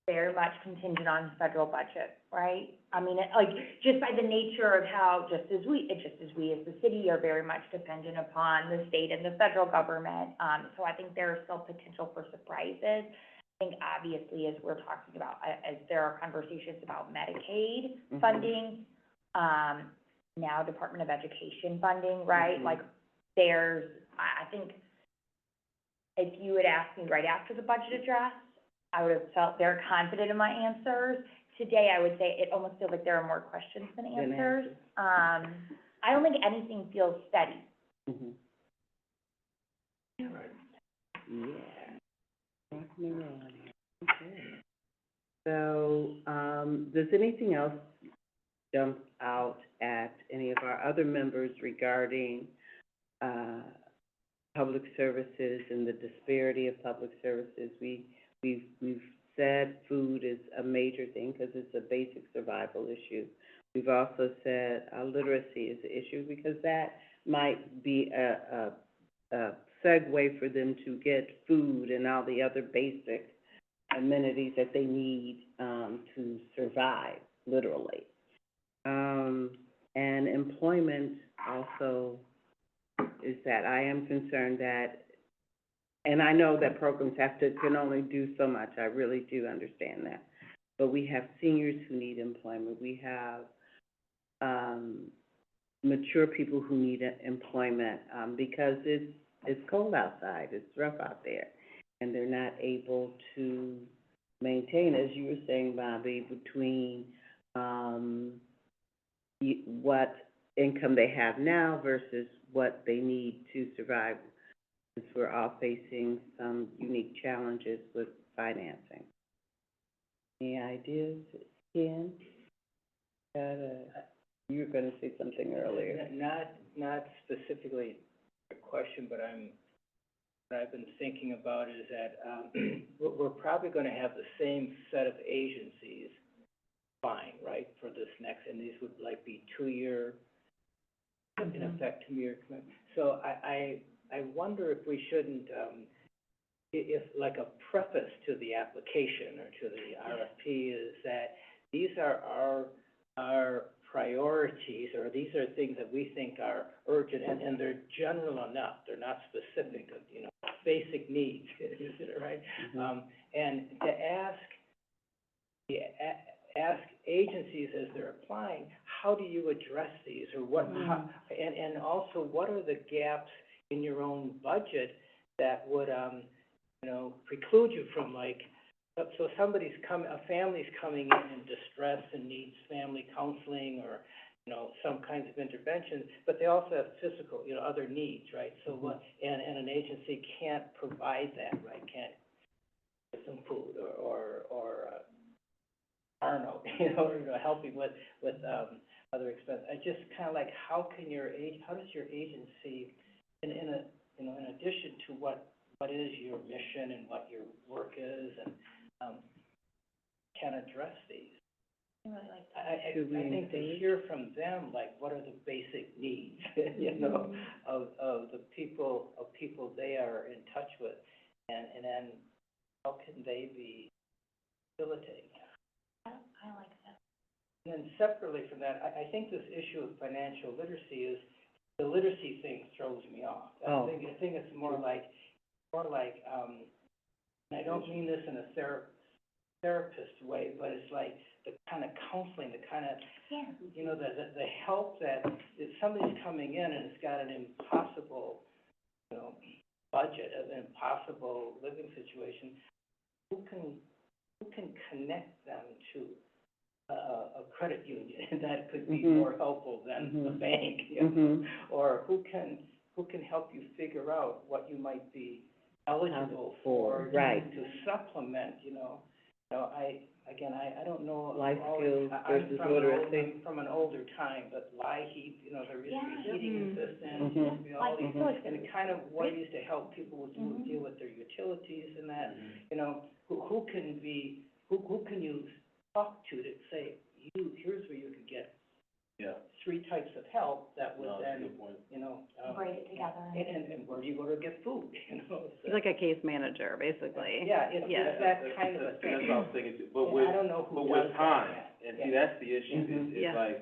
Speaker 3: very much contingent on federal budget, right? I mean, like, just by the nature of how, just as we as the city are very much dependent upon the state and the federal government, so I think there is still potential for surprises. I think obviously, as we're talking about, as there are conversations about Medicaid
Speaker 2: Mhm.
Speaker 3: funding, now Department of Education funding, right?
Speaker 2: Mhm.
Speaker 3: Like, I think if you had asked me right after the budget address, I would have felt very confident in my answers. Today, I would say it almost feels like there are more questions than
Speaker 2: Than
Speaker 3: answers. I don't think anything feels steady.
Speaker 2: Mhm.
Speaker 5: Right.
Speaker 2: Yeah. Rocking and rolling here. Okay. So, does anything else jump out at any of our other members regarding, public services and the disparity of public services? We've said food is a major thing because it's a basic survival issue. We've also said, literacy is an issue because that might be a segue for them to get food and all the other basic amenities that they need, to survive, literally. And employment also is that I am concerned that, and I know that programs can only do so much, I really do understand that. But we have seniors who need employment, we have, mature people who need employment, because it's cold outside, it's rough out there, and they're not able to maintain, as you were saying, Bobby, between, what income they have now versus what they need to survive, since we're all facing some unique challenges with financing. Any ideas, Ken? You were gonna say something earlier.
Speaker 4: Not specifically a question, but what I've been thinking about is that, we're probably gonna have the same set of agencies fine, right, for this next, and these would like be 2-year, in effect, 2-year commitment. So I wonder if we shouldn't, if like a preface to the application or to the RFP is that these are our priorities, or these are things that we think are urgent, and they're general enough, they're not specific, basic needs, is it right?
Speaker 2: Mhm.
Speaker 4: And to ask agencies, as they're applying, how do you address these, or what, how, and also, what are the gaps in your own budget that would, preclude you from, like, so somebody's a family's coming in distress and needs family counseling or, some kinds of interventions, but they also have physical, other needs, right? So what, and an agency can't provide that, right? Can't get some food or I don't know, help you with, other expenses. I just kind of like, how does your agency, in addition to what is your mission and what your work is, and, can address these?
Speaker 3: I really like
Speaker 4: I
Speaker 2: Should we
Speaker 4: think to
Speaker 2: engage?
Speaker 4: hear from them, like, what are the basic needs, of the people they are in touch with, and then how can they be facilitating?
Speaker 3: I like that.
Speaker 4: And then separately from that, I think this issue of financial literacy is, the literacy thing throws me off.
Speaker 2: Oh.
Speaker 4: I think it's more like, and I don't mean this in a therapist way, but it's like the kind of counseling, the kind of,
Speaker 3: Yeah.
Speaker 4: the help that, if somebody's coming in and has got an impossible, budget, an impossible living situation, who can connect them to a credit union that could be more helpful than the bank, or who can help you figure out what you might be eligible for
Speaker 2: Right.
Speaker 4: to supplement, I don't know.
Speaker 2: Life skills
Speaker 4: I'm
Speaker 2: versus
Speaker 4: from
Speaker 2: literacy.
Speaker 4: I'm from an older time, but LIHEAP, there used to be heating assistants,
Speaker 2: Mhm.
Speaker 4: used to be all these,
Speaker 3: Mhm.
Speaker 4: and kind of ways to help people with, deal with their utilities and that, who can you talk to say, here's where you can get
Speaker 5: Yeah.
Speaker 4: 3 types of help that would
Speaker 5: No, that's a
Speaker 4: then,
Speaker 5: good point.
Speaker 3: Braid it together.
Speaker 4: and where do you go to get food, so.
Speaker 6: He's like a case manager, basically.
Speaker 4: Yeah, it's
Speaker 6: Yeah.
Speaker 4: that kind of a
Speaker 5: That's
Speaker 4: thing.
Speaker 5: what I was thinking too, but
Speaker 4: And
Speaker 5: with,
Speaker 4: I don't know who
Speaker 5: but
Speaker 4: does
Speaker 5: with
Speaker 4: that
Speaker 5: time,
Speaker 4: yet.
Speaker 5: and
Speaker 4: Yeah.
Speaker 5: see, that's the issue, it's
Speaker 6: Yeah.
Speaker 5: like,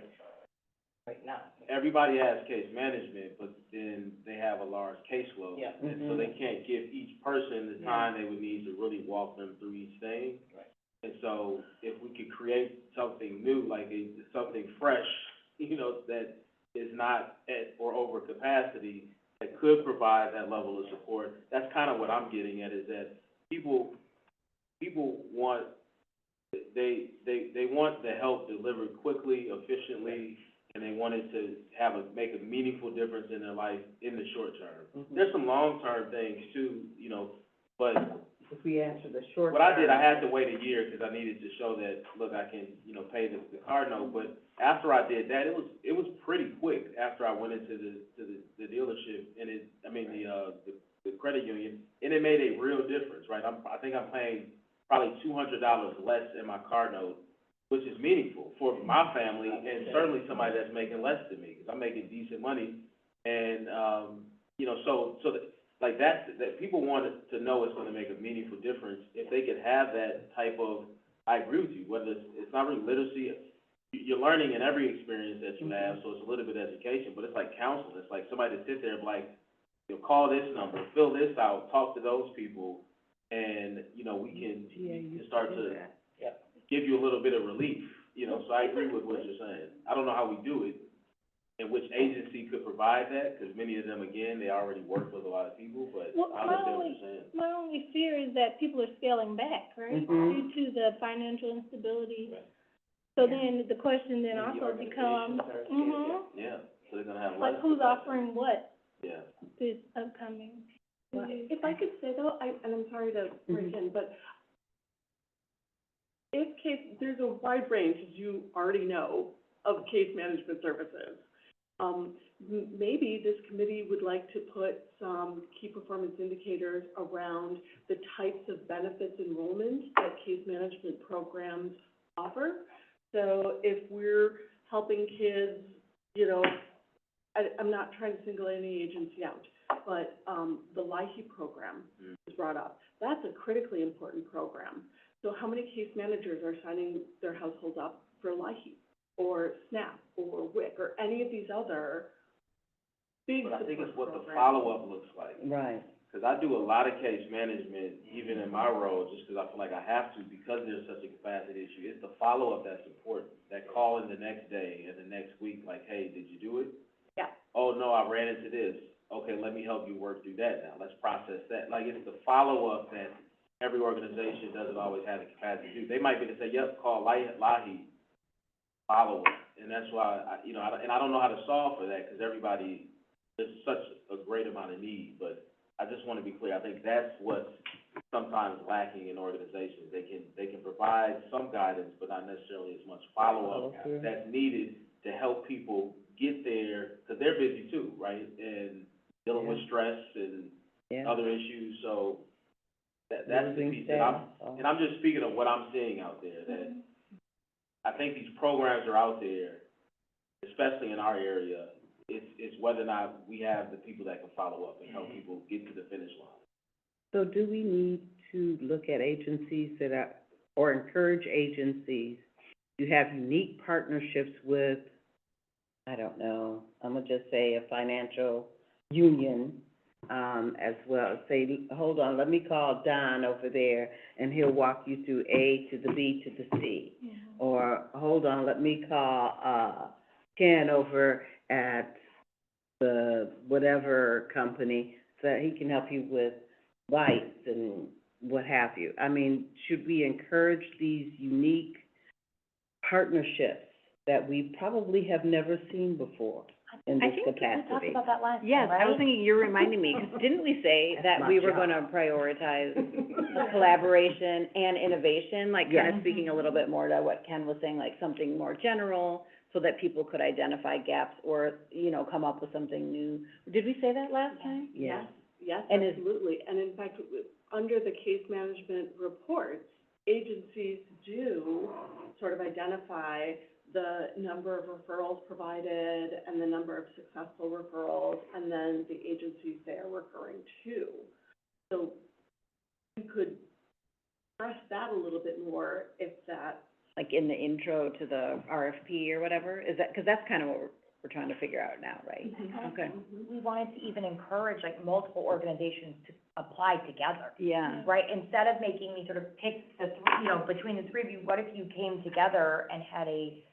Speaker 4: Right now.
Speaker 5: everybody has case management, but then they have a large caseload.
Speaker 4: Yeah.
Speaker 5: And so they can't give each person the time they would need to really walk them through each thing.
Speaker 4: Right.
Speaker 5: And so if we could create something new, like something fresh, that is not at or over capacity, that could provide that level of support, that's kind of what I'm getting at, is that people want, they want the help delivered quickly, efficiently, and they want it to make a meaningful difference in their life in the short term. There's some long-term things too, but
Speaker 2: If we answer the short
Speaker 5: what I did, I
Speaker 2: term-
Speaker 5: had to wait a year, because I needed to show that, look, I can, pay the car note, but after I did that, it was pretty quick after I went into the dealership, and the credit union, and it made a real difference, right? I think I'm paying probably $200 less in my car note, which is meaningful for my family, and certainly somebody that's making less than me, because I'm making decent money, and, that people wanted to know it's gonna make a meaningful difference. If they could have that type of, I agree with you, whether it's not really literacy, you're learning in every experience that you have, so it's a little bit of education, but it's like counseling. It's like somebody to sit there and be like, call this number, fill this out, talk to those people, and, we can start to give you a little bit of relief, so I agree with what you're saying. I don't know how we do it, and which agency could provide that, because many of them, again, they already work with a lot of people, but
Speaker 7: Well,
Speaker 5: I understand what you're saying.
Speaker 7: My only fear is that people are scaling back, right?
Speaker 2: Mhm.
Speaker 7: Due to the financial instability.
Speaker 4: Right.
Speaker 7: So then the question then
Speaker 4: Maybe
Speaker 7: also becomes,
Speaker 4: organizations are
Speaker 5: Yeah, so they're gonna have less.
Speaker 7: like who's offering what
Speaker 5: Yeah.
Speaker 7: this upcoming?
Speaker 1: If I could say though, and I'm sorry to break in, but there's a wide range, as you already know, of case management services. Maybe this committee would like to put some key performance indicators around the types of benefits enrollment that case management programs offer. So if we're helping kids, I'm not trying to single any agency out, but, the LIHEAP program was brought up. That's a critically important program. So how many case managers are signing their households up for LIHEAP, or SNAP, or WIC, or any of these other big
Speaker 5: But I think
Speaker 1: support
Speaker 5: it's what the
Speaker 1: programs?
Speaker 5: follow-up looks like.
Speaker 2: Right.
Speaker 5: Because I do a lot of case management, even in my role, just because I feel like I have to, because there's such a capacity issue. It's the follow-up that's important. that call in the next day and the next week, like, hey, did you do it?
Speaker 3: Yeah.
Speaker 5: Oh, no, I ran into this. Okay, let me help you work through that now. Let's process that. Like, it's the follow-up that every organization doesn't always have the capacity to do. They might be able to say, yep, call Lahi, follow up. And that's why, I don't know how to solve for that, because everybody, there's such a great amount of need, but I just want to be clear, I think that's what's sometimes lacking in organizations. They can provide some guidance, but not necessarily as much follow-up
Speaker 2: Follow-through.
Speaker 5: that's needed to help people get there, because they're busy too, right? And dealing with
Speaker 2: Yeah.
Speaker 5: stress and
Speaker 2: Yeah.
Speaker 5: other issues, so that's the
Speaker 2: Losing
Speaker 5: piece that
Speaker 2: staff,
Speaker 5: and I'm just speaking of what I'm seeing out there, that I think these programs are out there, especially in our area. It's whether or not we have the people that can follow up and help people get to the finish line.
Speaker 2: So do we need to look at agencies that are, or encourage agencies to have unique partnerships with, I don't know, I'm gonna just say a financial union, as well? Say, hold on, let me call Don over there, and he'll walk you through A to the B to the C. Or, hold on, let me call, Ken over at the whatever company, so that he can help you with lights and what have you. I mean, should we encourage these unique partnerships that we probably have never seen before in
Speaker 6: I
Speaker 2: this
Speaker 6: think
Speaker 3: We
Speaker 2: capacity?
Speaker 3: talked about that last time,
Speaker 6: Yes,
Speaker 3: right?
Speaker 6: I was thinking, you're reminding me, 'cause didn't we say
Speaker 2: That's
Speaker 6: that
Speaker 2: my
Speaker 6: we were
Speaker 2: job.
Speaker 6: gonna prioritize collaboration and innovation, like kind
Speaker 2: Yes.
Speaker 6: of speaking a little bit more to what Ken was saying, like something more general, so that people could identify gaps or, come up with something new. Did we say that last time?
Speaker 2: Yeah.
Speaker 1: Yes,
Speaker 6: And is-
Speaker 1: absolutely. And in fact, under the case management reports, agencies do sort of identify the number of referrals provided and the number of successful referrals, and then the agencies they are referring to. So you could stress that a little bit more if that,
Speaker 6: Like in the intro to the RFP or whatever, is that, 'cause that's kind of what we're trying to figure out now, right? Okay.
Speaker 3: We wanted to even encourage like multiple organizations to apply together,
Speaker 6: Yeah,
Speaker 3: right? Instead of making me sort of pick the three, between the three of you, what if you came together and had a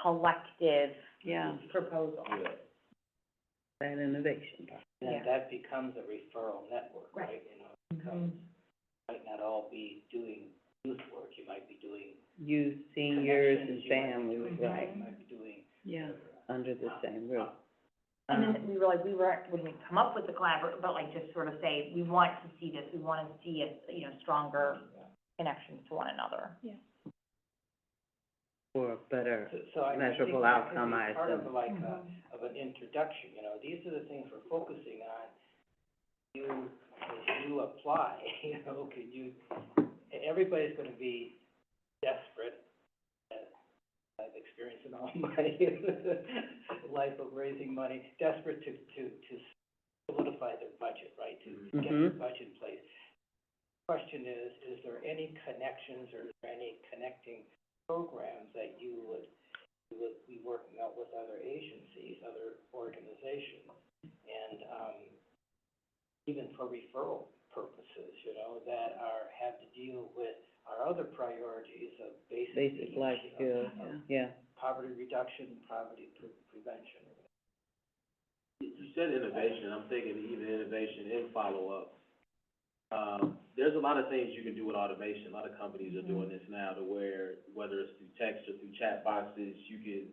Speaker 3: collective
Speaker 6: yeah.
Speaker 3: proposal?
Speaker 5: Yeah.
Speaker 2: That innovation part.
Speaker 4: And
Speaker 3: Yeah.
Speaker 4: that becomes a referral network, right?
Speaker 3: Right.
Speaker 4: It becomes, might not all be doing youth work, you might be doing
Speaker 2: Youth, seniors, and
Speaker 4: connections, you might be
Speaker 2: families,
Speaker 4: doing,
Speaker 2: right,
Speaker 4: you might be doing.
Speaker 6: Yeah.
Speaker 2: under the same roof.
Speaker 3: And then we realized we wouldn't come up with the but like just sort of say, we want to see this, we want to see stronger connections to one another.
Speaker 2: For a better,
Speaker 4: So I think
Speaker 2: measurable
Speaker 4: that could
Speaker 2: outcome,
Speaker 4: be
Speaker 2: I
Speaker 4: part of
Speaker 2: assume.
Speaker 4: like of an introduction, these are the things we're focusing on. As you apply, everybody's gonna be desperate. I've experienced it all my life of raising money, desperate to solidify their budget, right, to get their budget in place. Question is there any connections or is there any connecting programs that you would be working out with other agencies, other organizations? And, even for referral purposes, that have to deal with our other priorities of basic
Speaker 2: basic
Speaker 4: needs,
Speaker 2: life skills, yeah.
Speaker 4: poverty reduction, poverty prevention.
Speaker 5: You said innovation, I'm thinking even innovation in follow-up. There's a lot of things you can do with automation. A lot of companies are doing this now to where, whether it's through text or through chat boxes, you can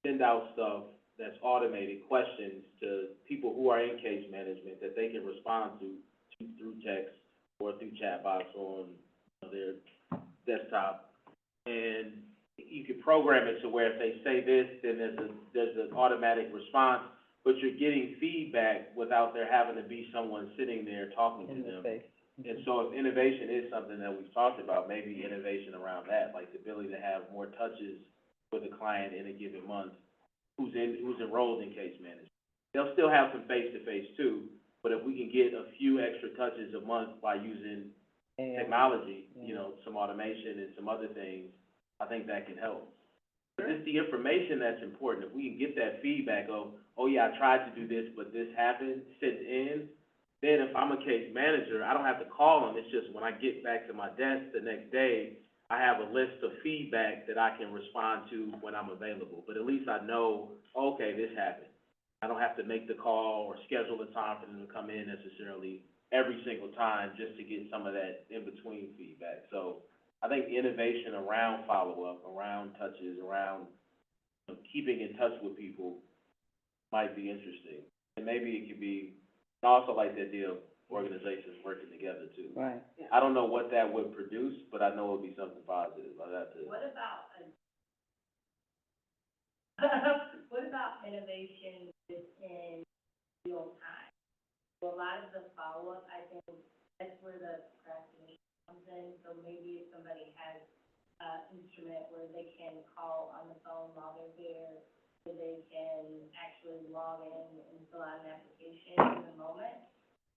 Speaker 5: send out stuff that's automated, questions to people who are in case management that they can respond to through text or through chat box on their desktop. And you can program it to where if they say this, then there's an automatic response, but you're getting feedback without there having to be someone sitting there talking to
Speaker 2: In the
Speaker 5: them.
Speaker 2: face.
Speaker 5: And so if innovation is something that we've talked about, maybe innovation around that, like the ability to have more touches with a client in a given month who's enrolled in case management. They'll still have some face-to-face too, but if we can get a few extra touches a month by using
Speaker 2: And,
Speaker 5: technology,
Speaker 2: yeah.
Speaker 5: some automation and some other things, I think that can help. But it's the information that's important. If we can get that feedback of, oh yeah, I tried to do this, but this happened, sent in, then if I'm a case manager, I don't have to call them. It's just when I get back to my desk the next day, I have a list of feedback that I can respond to when I'm available, but at least I know, okay, this happened. I don't have to make the call or schedule the time for them to come in necessarily every single time just to get some of that in-between feedback. So I think innovation around follow-up, around touches, around, you know, keeping in touch with people might be interesting. And maybe it could be, I also like the idea of organizations working together too.
Speaker 2: Right.
Speaker 5: I don't know what that would produce, but I know it would be something positive. I'd have to.
Speaker 8: What about, what about innovation within real time? So a lot of the follow-up, I think, that's where the procrastination comes in. So maybe if somebody has instrument where they can call on the phone while they're there, so they can actually log in and fill out an application in the moment,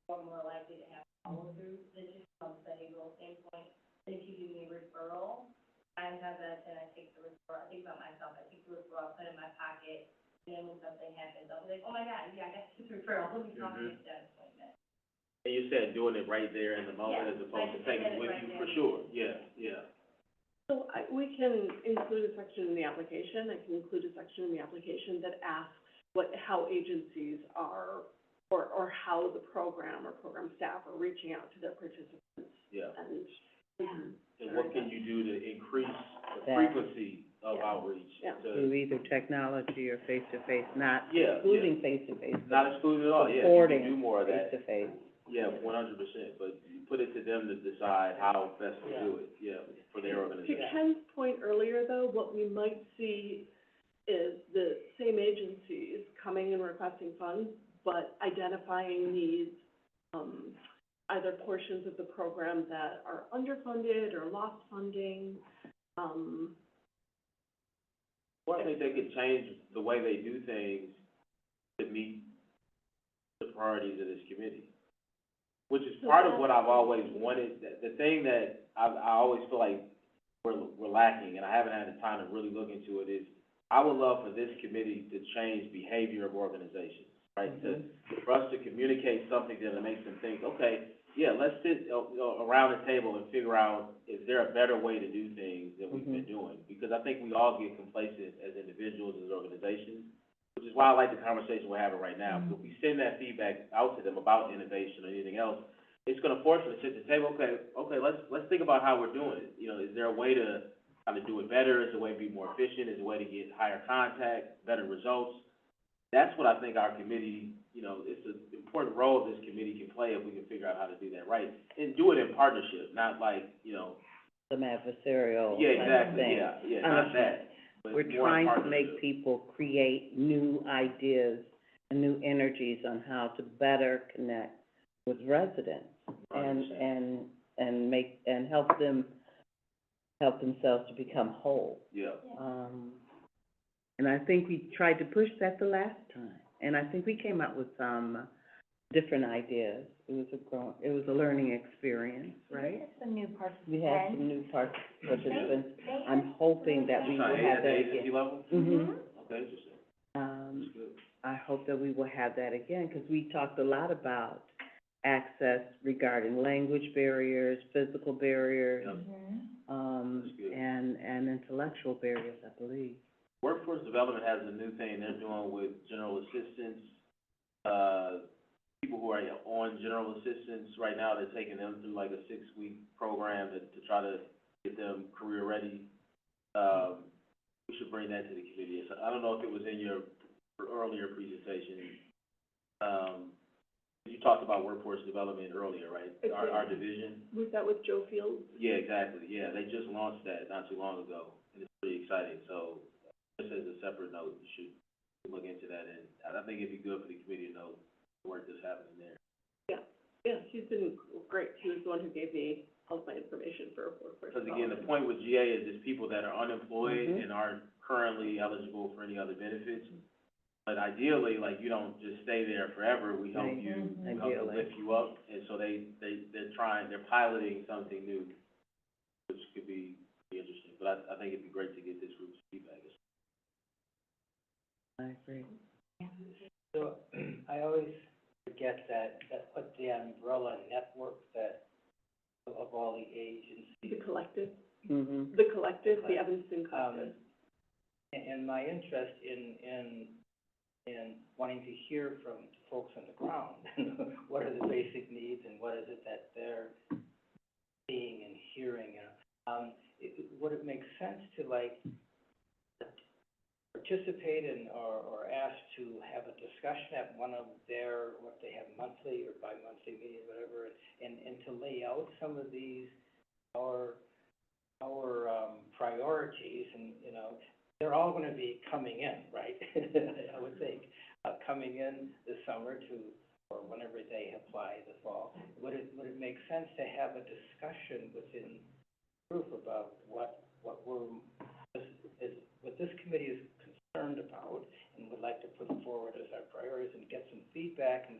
Speaker 8: or more likely to have follow-through. This is from a behavioral standpoint. And if you give me a referral, I have that, and I take the referral. I think about myself, I take the referral, put it in my pocket, and then when something happens, I'll be like, oh my God, yeah, I got this referral, let me call and get that appointment.
Speaker 5: And you said doing it right there in the moment
Speaker 8: Yeah,
Speaker 5: as opposed to
Speaker 8: like
Speaker 5: taking it with
Speaker 8: right
Speaker 5: you,
Speaker 8: there.
Speaker 5: for sure, yeah, yeah.
Speaker 1: So we can include a section in the application, I can include a section in the application that asks how agencies are, or how the program or program staff are reaching out to their participants.
Speaker 5: Yeah.
Speaker 1: And,
Speaker 5: And what can you do to increase the
Speaker 2: That.
Speaker 5: frequency of
Speaker 1: Yeah.
Speaker 5: outreach?
Speaker 1: Yeah.
Speaker 2: Through either technology or face-to-face, not
Speaker 5: Yeah,
Speaker 2: excluding face-to-face,
Speaker 5: Not
Speaker 2: but
Speaker 5: excluded at all, yeah, you
Speaker 2: supporting
Speaker 5: can do more of that.
Speaker 2: face-to-face.
Speaker 5: Yeah, 100%, but you put it to them to decide how best to do it, yeah, for their
Speaker 1: To
Speaker 5: organization.
Speaker 1: Ken's point earlier, though, what we might see is the same agencies coming and requesting funds, but identifying needs, either portions of the program that are underfunded or lost funding,
Speaker 5: Well, I think they could change the way they do things to meet the priorities of this committee, which is part of what I've always wanted. The thing that I always feel like we're lacking, and I haven't had the time to really look into it, is I would love for this committee to change behavior of organizations, right? For us to communicate something that makes them think, okay, yeah, let's sit around the table and figure out, is there a better way to do things than we've been doing? Because I think we all get complacent as individuals, as organizations, which is why I like the conversation we're having right now. Because if we send that feedback out to them about innovation or anything else, it's gonna force them to sit at the table, okay, let's think about how we're doing it. You know, is there a way to kind of do it better? Is there a way to be more efficient? Is there a way to get higher contact, better results? That's what I think our committee, you know, it's an important role this committee can play if we can figure out how to do that right. And do it in partnership, not like, you know.
Speaker 2: Some adversarial
Speaker 5: Yeah,
Speaker 2: type of
Speaker 5: exactly,
Speaker 2: thing.
Speaker 5: yeah, not that. But
Speaker 2: We're
Speaker 5: more in
Speaker 2: trying to make
Speaker 5: partnership.
Speaker 2: people create new ideas and new energies on how to better connect with residents and,
Speaker 5: 100%.
Speaker 2: and help themselves to become whole.
Speaker 5: Yeah.
Speaker 2: And I think we tried to push that the last time, and I think we came up with some different ideas. It was a learning experience, right?
Speaker 3: It's some new
Speaker 2: We had some new participants. I'm hoping that we will
Speaker 5: Sorry,
Speaker 2: have
Speaker 5: at the
Speaker 2: that
Speaker 5: agency
Speaker 2: again.
Speaker 5: level?
Speaker 2: Mm-hmm.
Speaker 5: Okay, interesting.
Speaker 2: Um,
Speaker 5: That's good.
Speaker 2: I hope that we will have that again, because we talked a lot about access regarding language barriers, physical barriers,
Speaker 5: Yep. That's good.
Speaker 2: and intellectual barriers, I believe.
Speaker 5: Workforce Development has a new thing they're doing with general assistance. People who are on general assistance right now, they're taking them through like a 6-week program to try to get them career ready. We should bring that to the committee. So I don't know if it was in your earlier presentation. You talked about workforce development earlier, right? Our division.
Speaker 1: was that with Joe Fields?
Speaker 5: Yeah, exactly, yeah, they just launched that not too long ago, and it's pretty exciting, so, just as a separate note, you should look into that, and I think it'd be good for the committee to know the work that's happening there.
Speaker 1: Yeah, he's been great, he was the one who gave me all of my information for workforce
Speaker 5: Because again, the
Speaker 1: development.
Speaker 5: point with GA is it's people that are unemployed
Speaker 2: Mhm.
Speaker 5: and aren't currently eligible for any other benefits. But ideally, like, you don't just stay there forever, we help
Speaker 2: Right.
Speaker 5: you, we help to
Speaker 2: Ideally.
Speaker 5: lift you up, and so they're piloting something new, which could be interesting, but I think it'd be great to get this group's feedback.
Speaker 2: I agree.
Speaker 4: So, I always forget that what the umbrella network that, of all the agencies.
Speaker 1: The collective,
Speaker 2: Mhm.
Speaker 1: The collective, the Evanston Collective.
Speaker 4: And my interest in wanting to hear from folks on the ground, what are the basic needs and what is it that they're seeing and hearing, would it make sense to like participate in or ask to have a discussion at one of their, what they have monthly or bi-monthly meetings, whatever, and to lay out some of these, our priorities, and, you know, they're all gonna be coming in, right? I would think, coming in this summer or whenever they apply this fall. Would it make sense to have a discussion within the group about what this committee is concerned about and would like to put forward as our priorities, and get some feedback and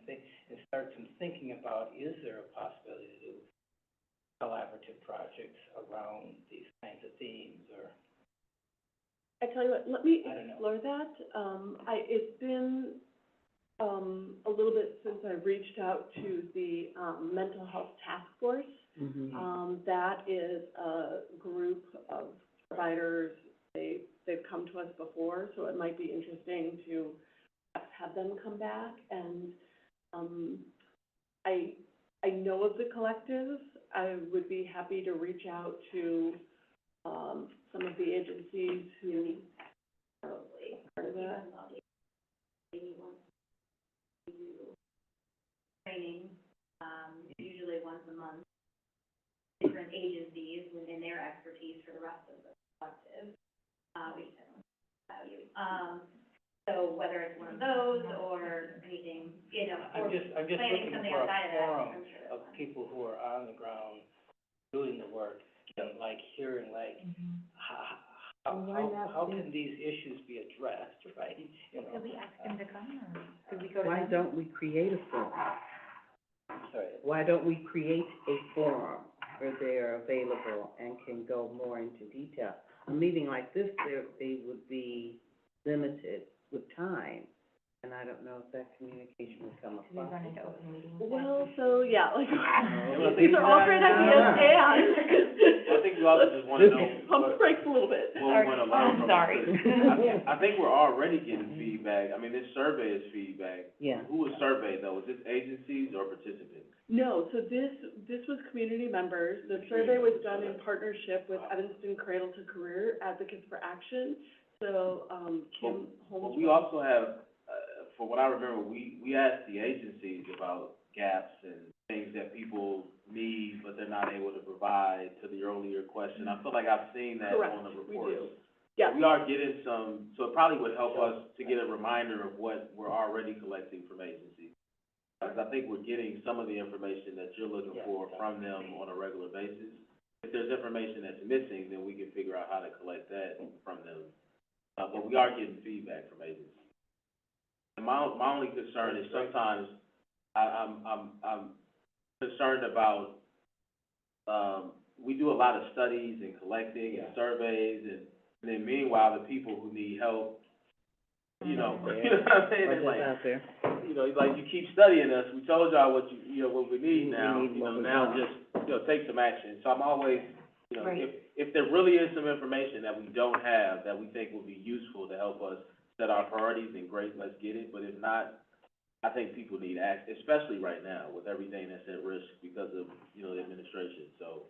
Speaker 4: start some thinking about, is there a possibility to do collaborative projects around these kinds of themes, or,
Speaker 1: I tell you what, let me
Speaker 4: I don't know.
Speaker 1: explore that. It's been, a little bit since I reached out to the, mental health task force.
Speaker 2: Mhm.
Speaker 1: That is a group of providers. They've come to us before, so it might be interesting to perhaps have them come back. And, I know of the collectives. I would be happy to reach out to, some of the agencies who are part of that.
Speaker 8: Training, usually once a month, different agencies within their expertise for the rest of the collective, which I don't value. So whether it's one of those or anything, you know, or
Speaker 4: I'm just
Speaker 8: planning
Speaker 4: looking
Speaker 8: something
Speaker 4: for a
Speaker 8: outside of that,
Speaker 4: forum
Speaker 8: I'm sure
Speaker 4: of
Speaker 8: that's fine.
Speaker 4: people who are on the ground doing the work, and like hearing like, how can these issues be addressed, right? You know,
Speaker 3: Could we ask them to come, or could we go to them?
Speaker 2: Why don't we create a forum?
Speaker 4: sorry.
Speaker 2: Why don't we create a forum where they're available and can go more into detail? A meeting like this, they would be limited with time, and I don't know if that communication would come
Speaker 3: Do we run into
Speaker 2: across.
Speaker 3: open meetings?
Speaker 1: Well, so, yeah, like,
Speaker 2: Well,
Speaker 1: these are all great ideas,
Speaker 5: I think you also just wanna know
Speaker 1: Pump the
Speaker 5: what,
Speaker 1: brakes a little bit.
Speaker 5: what we wanna learn from it.
Speaker 3: Sorry.
Speaker 5: I think we're already getting feedback. I mean, this survey is feedback.
Speaker 2: Yeah.
Speaker 5: Who was surveyed though? Is this agencies or participants?
Speaker 1: No, so this was community members. The survey was done in partnership with Evanston Cradle to Career Advocates for Action. So, Kim
Speaker 5: But
Speaker 1: Holmes.
Speaker 5: we also have, from what I remember, we asked the agencies about gaps and things that people need, but they're not able to provide, to the earlier question. I feel like I've seen that
Speaker 1: Correct,
Speaker 5: on the
Speaker 1: we
Speaker 5: reports.
Speaker 1: do. Yeah,
Speaker 5: We are getting some, so it probably would help us to get a reminder of what we're already collecting from agencies. Because I think we're getting some of the information that you're looking for from them on a regular basis. If there's information that's missing, then we can figure out how to collect that from them. But we are getting feedback from agencies. And my only concern is sometimes I'm concerned about, we do a lot of studies and collecting and surveys, and then meanwhile, the people who need help, you know, you know what I'm saying? It's like,
Speaker 2: out there.
Speaker 5: you know, like, you keep studying us, we told y'all what what we need now,
Speaker 2: We need
Speaker 5: you know,
Speaker 2: what we
Speaker 5: now
Speaker 2: want.
Speaker 5: just, take some action. So I'm always, you know,
Speaker 3: Right.
Speaker 5: if there really is some information that we don't have, that we think will be useful to help us set our priorities, then great, let's get it. But if not, I think people need act, especially right now with everything that's at risk because of, the administration, so.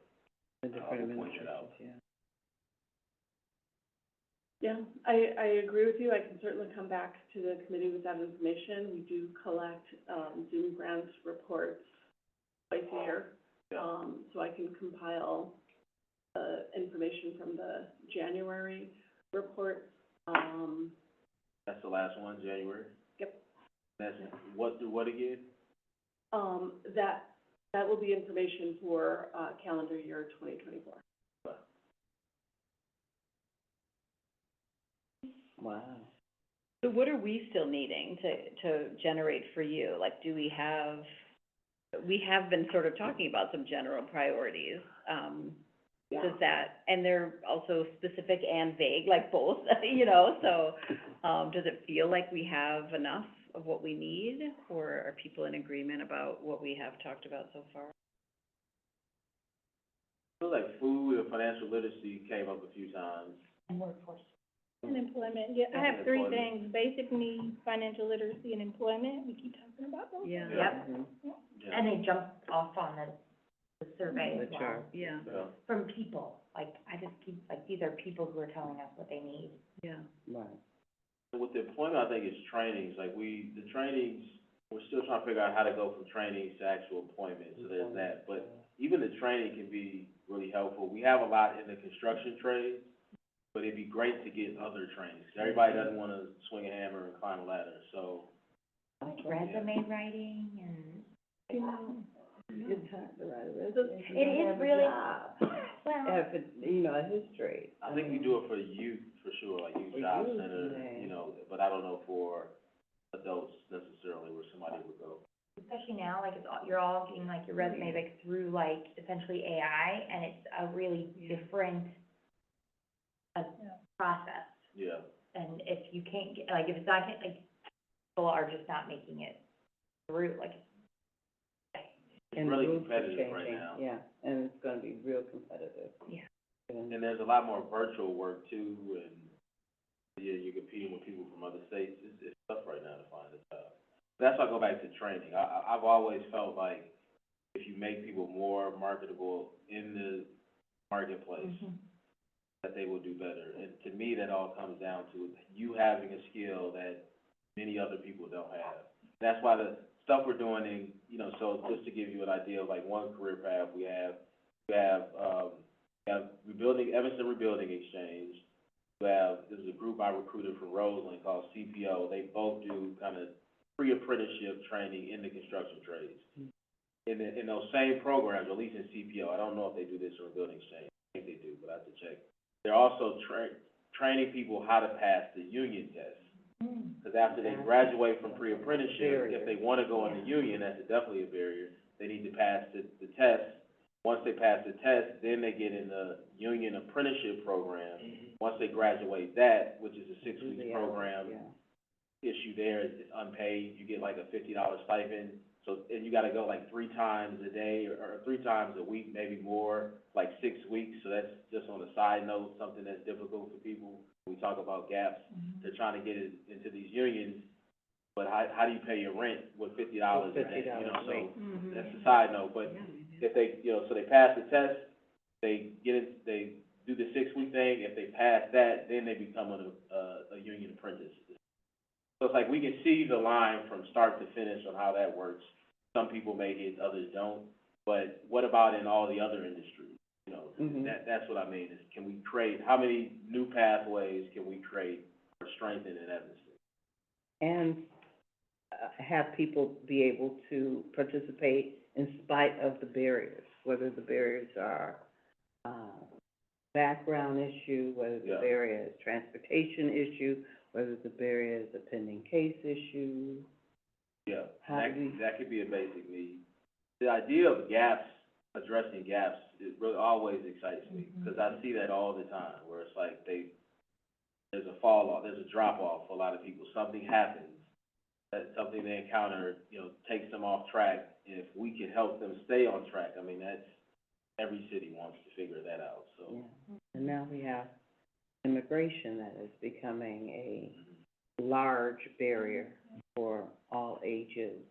Speaker 2: The different
Speaker 5: I'll point it out.
Speaker 2: administrations, yeah.
Speaker 1: yeah, I agree with you. I can certainly come back to the committee with that information. We do collect, Zoom grants reports twice a year. So I can compile, information from the January report.
Speaker 5: That's the last one, January?
Speaker 1: Yep.
Speaker 5: That's what through what again?
Speaker 1: That will be information for, calendar year 2024.
Speaker 2: Wow.
Speaker 6: So what are we still needing to generate for you? Like, we have been sort of talking about some general priorities.
Speaker 1: Yeah.
Speaker 6: Does that, and they're also specific and vague, like both, so, does it feel like we have enough of what we need? Or are people in agreement about what we have talked about so far?
Speaker 5: feel like food and financial literacy came up a few times.
Speaker 3: And workforce.
Speaker 7: And employment, yeah, I have three
Speaker 5: Employment.
Speaker 7: things: basic needs, financial literacy, and employment. We keep talking about those.
Speaker 6: Yeah.
Speaker 3: Yep.
Speaker 5: Yeah.
Speaker 3: And they jumped off on the survey
Speaker 2: The
Speaker 3: as well.
Speaker 2: chart.
Speaker 6: Yeah,
Speaker 5: Yeah.
Speaker 3: From people, like, I just keep, like, these are people who are telling us what they need.
Speaker 6: yeah.
Speaker 2: Right.
Speaker 5: With the employment, I think it's trainings, like the trainings, we're still trying to figure out how to go from trainings to actual employment, so there's that. But even the training can be really helpful. We have a lot in the construction trades, but it'd be great to get other trainings. 'Cause everybody doesn't wanna swing a hammer and climb a ladder, so.
Speaker 3: Like resume writing and,
Speaker 2: It's hard to write a
Speaker 3: it
Speaker 2: resume.
Speaker 3: is really, well,
Speaker 2: Have, a history.
Speaker 5: I think we do it for youth, for sure, like youth
Speaker 2: For
Speaker 5: job
Speaker 2: youth,
Speaker 5: center,
Speaker 2: yeah.
Speaker 5: you know, but I don't know for adults necessarily where somebody would go.
Speaker 3: especially now, like, you're all getting, like, your resume, like, through, like, essentially AI, and it's a really different, process.
Speaker 5: Yeah.
Speaker 3: And if you can't get, like, if it's not, like, people are just not making it through, like,
Speaker 5: It's
Speaker 2: And
Speaker 5: really
Speaker 2: rules are
Speaker 5: competitive right
Speaker 2: changing,
Speaker 5: now.
Speaker 2: yeah, and it's gonna be real competitive.
Speaker 3: Yeah.
Speaker 5: And there's a lot more virtual work too, and, yeah, you're competing with people from other states, it's tough right now to find a job. That's why I go back to training, I've always felt like if you make people more marketable in the marketplace, that they will do better, and to me, that all comes down to you having a skill that many other people don't have. That's why the stuff we're doing in, you know, so just to give you an idea of like one career path we have rebuilding, Evanston Rebuilding Exchange. There's a group I recruited from Roseland called CPO. They both do kind of pre-apprenticeship training in the construction trades. In those same programs, at least in CPO, I don't know if they do this in Rebuilding Exchange. I think they do, but I have to check. They're also training people how to pass the union test. Because after they graduate from pre-apprenticeship, if they wanna go in the union, that's definitely a barrier. They need to pass the test. Once they pass the test, then they get in the union apprenticeship program. Once they graduate that, which is a 6-week program, issue there is unpaid, you get like a $50 stipend. So, and you gotta go like 3 times a day or 3 times a week, maybe more, like 6 weeks. So that's just on a side note, something that's difficult for people. We talk about gaps. They're trying to get it into these unions, but how do you pay your rent with $50 a day? You know, so that's a side note, but if they, you know, so they pass the test, they they do the 6-week thing. If they pass that, then they become a union apprentice. So it's like we can see the line from start to finish on how that works. Some people make it, others don't. But what about in all the other industries? You know, that's what I mean, is can we create, how many new pathways can we create or strengthen in Evanston?
Speaker 2: And, have people be able to participate in spite of the barriers, whether the barriers are, background issue, whether the
Speaker 5: Yeah.
Speaker 2: barrier is transportation issue, whether the barrier is a pending case issue.
Speaker 5: Yeah,
Speaker 2: How do we-
Speaker 5: that could be a basic need. The idea of gaps, addressing gaps, it really always excites me, because I see that all the time, where it's like there's a fall off, there's a drop off for a lot of people, something happens, that something they encounter, you know, takes them off track. If we can help them stay on track, I mean, that's, every city wants to figure that out, so.
Speaker 2: Yeah, and now we have immigration that is becoming a large barrier for all ages.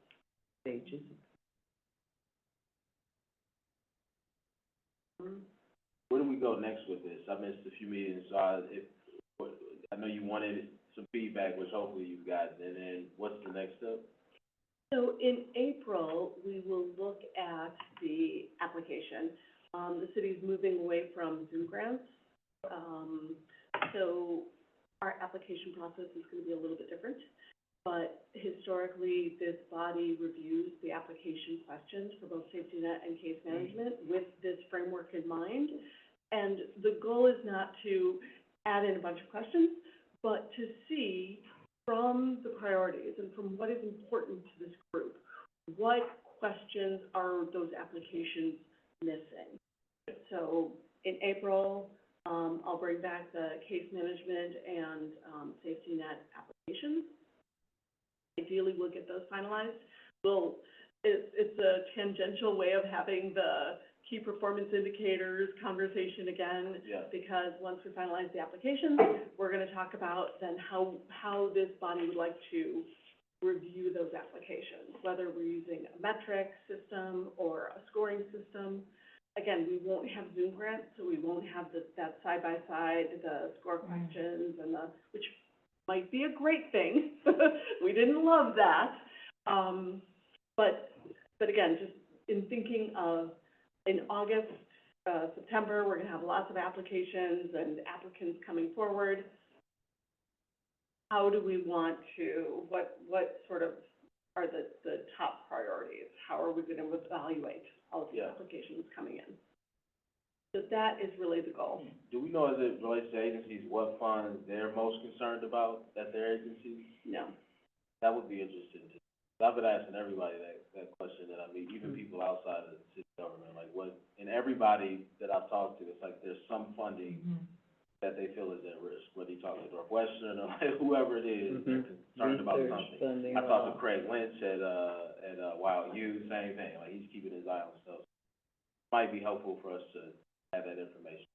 Speaker 5: Where do we go next with this? I missed a few meetings, so I know you wanted some feedback, which hopefully you've gotten, and then what's the next step?
Speaker 1: So in April, we will look at the application. The city's moving away from Zoom grants. So our application process is gonna be a little bit different. But historically, this body reviews the application questions for both safety net and case management with this framework in mind. And the goal is not to add in a bunch of questions, but to see from the priorities and from what is important to this group, what questions are those applications missing? So in April, I'll bring back the case management and, safety net applications. Ideally, we'll get those finalized. It's a tangential way of having the key performance indicators conversation again,
Speaker 5: Yeah.
Speaker 1: because once we finalize the applications, we're gonna talk about then how this body would like to review those applications, whether we're using a metric system or a scoring system. Again, we won't have Zoom grants, so we won't have that side-by-side, the score questions and which might be a great thing. We didn't love that. But again, just in thinking of, in August, September, we're gonna have lots of applications and applicants coming forward. How do we want to, what sort of are the top priorities? How are we gonna evaluate all of the
Speaker 5: Yeah.
Speaker 1: applications coming in? So that is really the goal.
Speaker 5: Do we know, as it relates to agencies, what funds they're most concerned about at their agencies?
Speaker 1: No.
Speaker 5: That would be interesting to, I've been asking everybody that question that I meet, even people outside of the city government, like what, and everybody that I've talked to, it's like there's some funding that they feel is at risk, whether you talk to Northwestern or whoever it is, they're concerned about
Speaker 2: Research
Speaker 5: something.
Speaker 2: funding.
Speaker 5: I talked to Craig Lynch at Wild U, same thing, like he's keeping his eye on stuff. Might be helpful for us to have that information.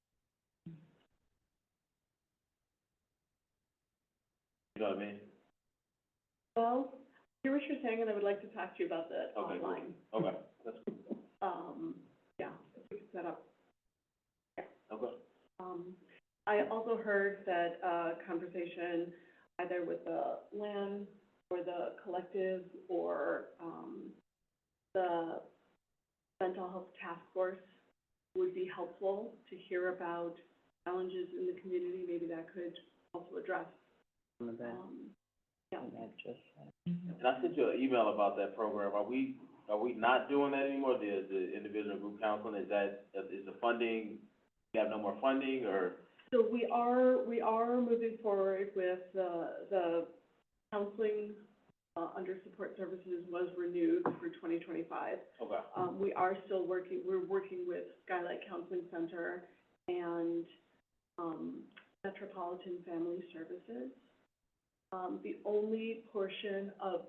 Speaker 5: You know what I mean?
Speaker 1: Well, I hear what you're saying, and I would like to talk to you about that
Speaker 5: Okay, cool.
Speaker 1: offline.
Speaker 5: Okay, that's cool.
Speaker 1: Yeah, if we could set up.
Speaker 5: Okay.
Speaker 1: I also heard that, conversation either with the LAN or the collective or, the mental health task force would be helpful to hear about challenges in the community. Maybe that could also address,
Speaker 2: Some of that,
Speaker 1: yeah.
Speaker 2: not just that.
Speaker 5: And I sent you an email about that program. Are we not doing that anymore? The individual group counseling, is the funding, you have no more funding, or?
Speaker 1: So we are moving forward with the counseling, under support services was renewed for 2025.
Speaker 5: Okay.
Speaker 1: We are still we're working with Skylight Counseling Center and, Metropolitan Family Services. The only portion of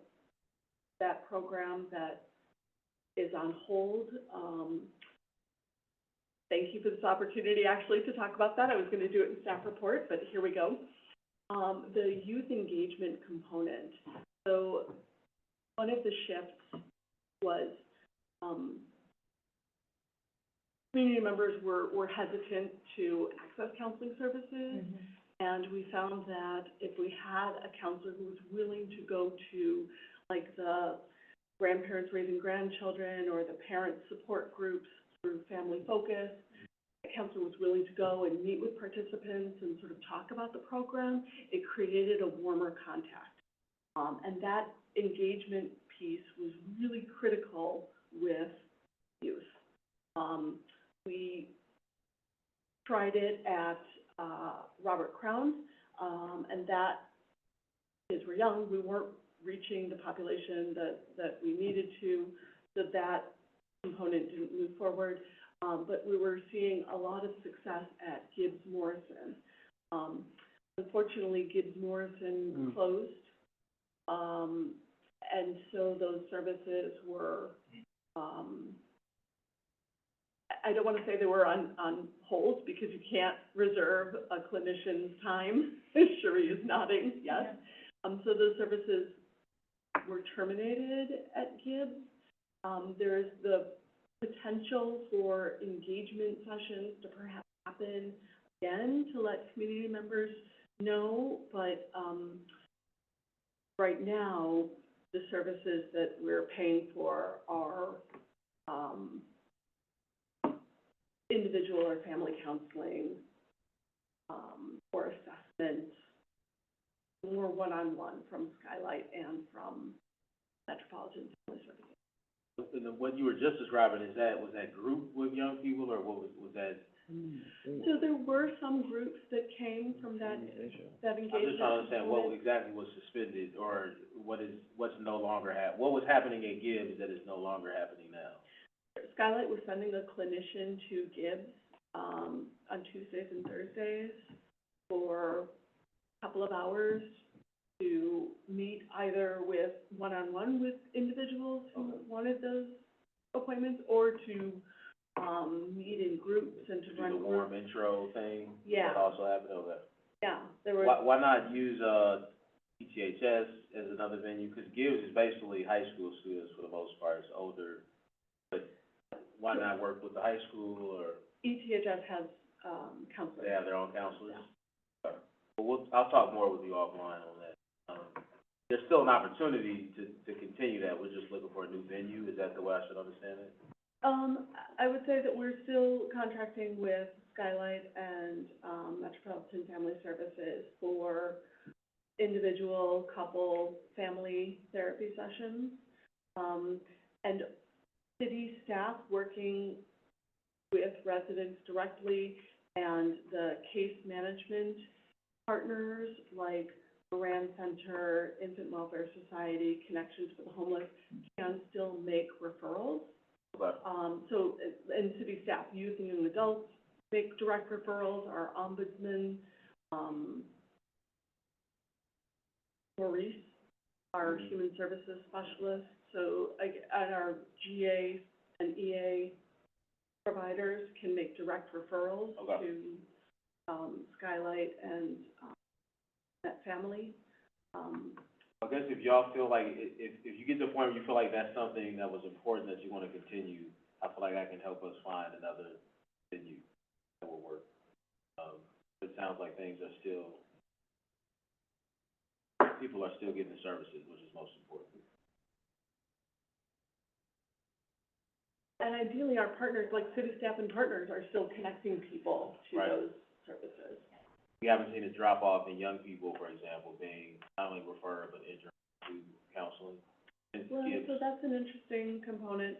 Speaker 1: that program that is on hold, thank you for this opportunity actually to talk about that. I was gonna do it in staff report, but here we go. The youth engagement component. So one of the shifts was, community members were hesitant to access counseling services. And we found that if we had a counselor who was willing to go to, like, the grandparents raising grandchildren or the parent support groups through Family Focus, the counselor was willing to go and meet with participants and sort of talk about the program, it created a warmer contact. And that engagement piece was really critical with youth. We tried it at Robert Crown, and that, kids were young, we weren't reaching the population that we needed to, so that component didn't move forward. But we were seeing a lot of success at Gibbs Morrison. Unfortunately, Gibbs Morrison closed, and so those services were, I don't want to say they were on hold, because you can't reserve a clinician's time. Sherry is nodding, yes. So those services were terminated at Gibbs. There's the potential for engagement sessions to perhaps happen again to let community members know, but, right now, the services that we're paying for are, individual or family counseling, or assessment, more one-on-one from Skylight and from Metropolitan Family Services.
Speaker 5: And what you were just describing, was that group with young people, or what was that?
Speaker 1: So there were some groups that came from that engagement.
Speaker 5: I'm just trying to understand what exactly was suspended, or what's no longer what was happening at Gibbs that is no longer happening now?
Speaker 1: Skylight was sending a clinician to Gibbs, on Tuesdays and Thursdays for a couple of hours to meet either with one-on-one with individuals who wanted those appointments, or to meet in groups and to
Speaker 5: Do
Speaker 1: run
Speaker 5: the
Speaker 1: groups.
Speaker 5: warm intro thing?
Speaker 1: Yeah.
Speaker 5: That also happened, okay.
Speaker 1: Yeah, there was.
Speaker 5: Why not use, ETHS as another venue? Because Gibbs is basically high school students for the most part, it's older. But why not work with the high school, or
Speaker 1: ETHS has, counselors.
Speaker 5: they have their own counselors? Okay. Well, I'll talk more with you offline on that. There's still an opportunity to continue that, we're just looking for a new venue, is that the way I should understand it?
Speaker 1: I would say that we're still contracting with Skylight and, Metropolitan Family Services for individual, couple, family therapy sessions. And city staff working with residents directly and the case management partners like Moran Center, Infant Welfare Society, Connections for the Homeless can still make referrals.
Speaker 5: Okay.
Speaker 1: So, and city staff, youth and young adults make direct referrals, our ombudsman, Maurice, our human services specialist, so, and our GA and EA providers can make direct referrals
Speaker 5: Okay.
Speaker 1: to, Skylight and, that family.
Speaker 5: I guess if y'all feel like, if you get to the point where you feel like that's something that was important that you wanna continue, I feel like I can help us find another venue that will work. It sounds like things are still, people are still getting the services, which is most important.
Speaker 1: And ideally, our partners, like city staff and partners, are still connecting people to
Speaker 5: Right.
Speaker 1: those services.
Speaker 5: We haven't seen a drop off in young people, for example, being not only referred, but introduced to counseling. And
Speaker 1: Well,
Speaker 5: Gibbs-
Speaker 1: so that's an interesting component.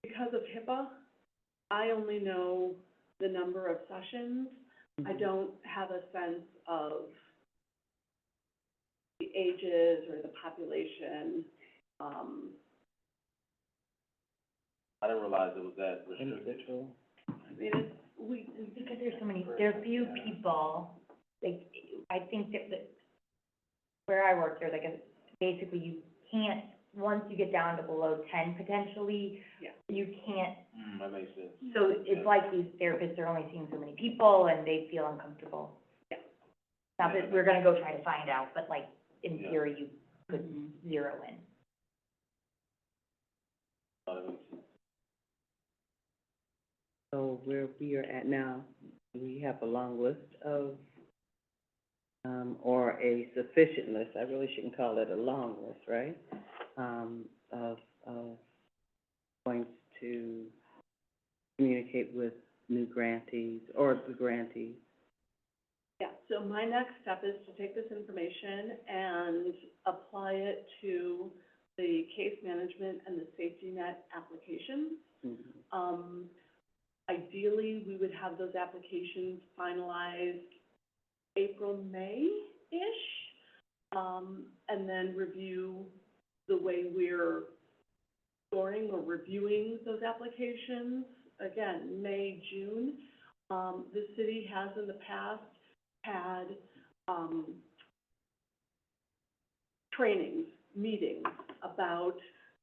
Speaker 1: Because of HIPAA, I only know the number of sessions. I don't have a sense of the ages or the population.
Speaker 5: I didn't realize it was that restricted.
Speaker 2: Individual.
Speaker 1: I mean, it's, we,
Speaker 3: Because there's so many, there are few people, like, I think that where I work, there's like a, basically you can't, once you get down to below 10 potentially,
Speaker 1: Yeah.
Speaker 3: you can't,
Speaker 5: That makes sense.
Speaker 3: so it's like these therapists are only seeing so many people and they feel uncomfortable.
Speaker 1: Yeah.
Speaker 3: Not that we're gonna go try to find out, but like, in
Speaker 5: Yeah.
Speaker 3: theory, you could zero in.
Speaker 5: That makes sense.
Speaker 2: So where we are at now, we have a long list of, or a sufficient list, I really shouldn't call it a long list, right? Of points to communicate with new grantees, or the grantees.
Speaker 1: yeah, so my next step is to take this information and apply it to the case management and the safety net applications. Ideally, we would have those applications finalized April, May-ish, and then review the way we're scoring or reviewing those applications, again, May, June. The city has in the past had, trainings, meetings about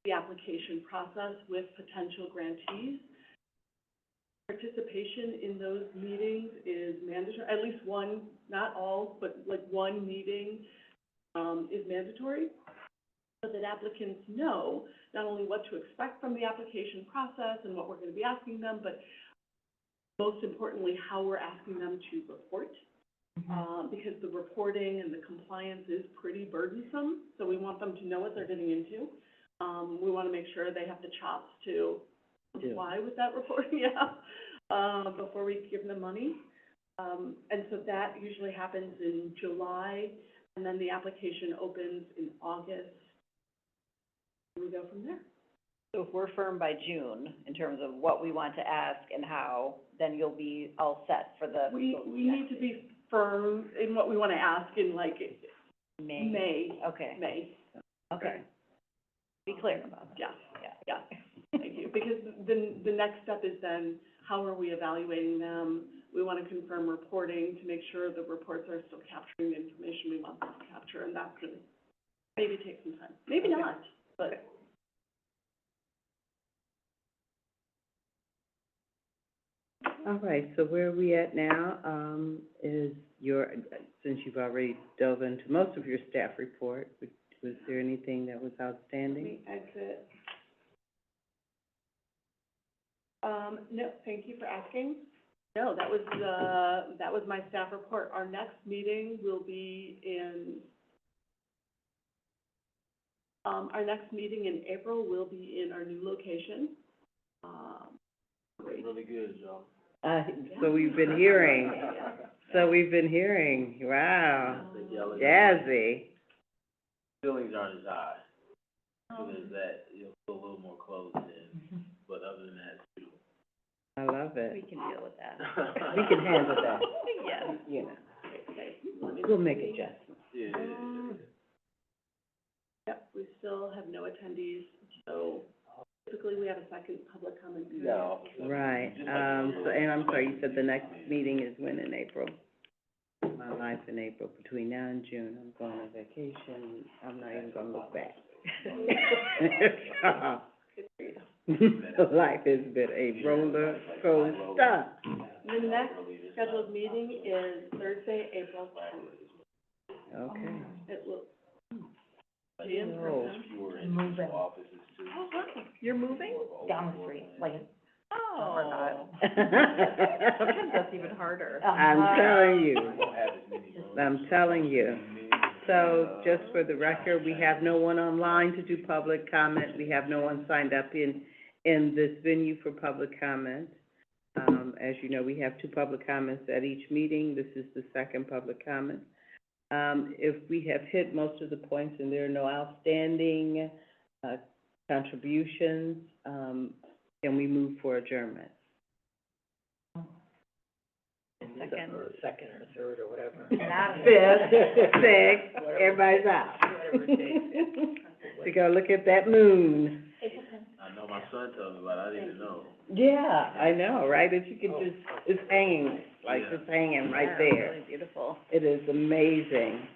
Speaker 1: the application process with potential grantees. Participation in those meetings is mandatory, at least one, not all, but like one meeting, is mandatory, so that applicants know not only what to expect from the application process and what we're gonna be asking them, but most importantly, how we're asking them to report. Because the reporting and the compliance is pretty burdensome, so we want them to know what they're getting into. We wanna make sure they have the chops to comply with that reporting, before we give them money. And so that usually happens in July, and then the application opens in August. And we go from there.
Speaker 6: So if we're firm by June in terms of what we want to ask and how, then you'll be all set for the.
Speaker 1: We need to be firm in what we wanna ask in like May.
Speaker 6: Okay, okay. Be clear about that.
Speaker 1: Yeah. Thank you, because the next step is then, how are we evaluating them? We wanna confirm reporting to make sure the reports are still capturing the information we want them to capture, and that's gonna maybe take some time. Maybe not, but
Speaker 2: All right, so where are we at now, is your, since you've already dove into most of your staff report, was there anything that was
Speaker 1: Let
Speaker 2: outstanding?
Speaker 1: me exit. No, thank you for asking. No, that was my staff report. Our next meeting will be our next meeting in April will be in our new location. Great.
Speaker 5: Really good, Joe.
Speaker 2: So we've been hearing, wow, jazzy.
Speaker 5: Feelings aren't as high. Feelings that you'll feel a little more closed in, but other than that, it's beautiful.
Speaker 2: I love
Speaker 6: We
Speaker 2: it.
Speaker 6: can deal with that.
Speaker 2: We can handle that,
Speaker 6: Yes.
Speaker 2: you know,
Speaker 1: Okay, let me
Speaker 2: we'll make
Speaker 1: see.
Speaker 2: adjustments.
Speaker 5: Yeah.
Speaker 1: Yep, we still have no attendees, so typically we have a second public comment period.
Speaker 5: No.
Speaker 2: Right, so, and I'm sorry, you said the next meeting is when in April? My life in April, between now and June, I'm going on vacation, I'm not even gonna look back. Life has been a roller coaster.
Speaker 1: The next scheduled meeting is Thursday, April 10th.
Speaker 2: Okay.
Speaker 1: It will,
Speaker 5: Like,
Speaker 1: be in
Speaker 2: Oh.
Speaker 1: person.
Speaker 5: fewer individual offices too.
Speaker 1: Oh, wow, you're moving?
Speaker 3: Down the street, like,
Speaker 6: Oh. Sometimes that's even harder.
Speaker 2: I'm telling you,
Speaker 5: We won't have as many rooms.
Speaker 2: I'm telling you. So, just for the record, we have no one online to do public comment, we have no one signed up in this venue for public comment. As you know, we have 2 public comments at each meeting, this is the second public comment. If we have hit most of the points and there are no outstanding, contributions, can we move for adjournment?
Speaker 6: Second.
Speaker 4: Or second or third or whatever.
Speaker 2: Fifth, sixth, everybody's out.
Speaker 4: Whatever it takes.
Speaker 2: To go look at that moon.
Speaker 5: I know my son told me about it, I didn't even know.
Speaker 2: Yeah, I know, right? If you could just, it's hanging, like,
Speaker 5: Yeah.
Speaker 2: it's hanging right
Speaker 6: Yeah,
Speaker 2: there.
Speaker 6: really beautiful.
Speaker 2: It is amazing.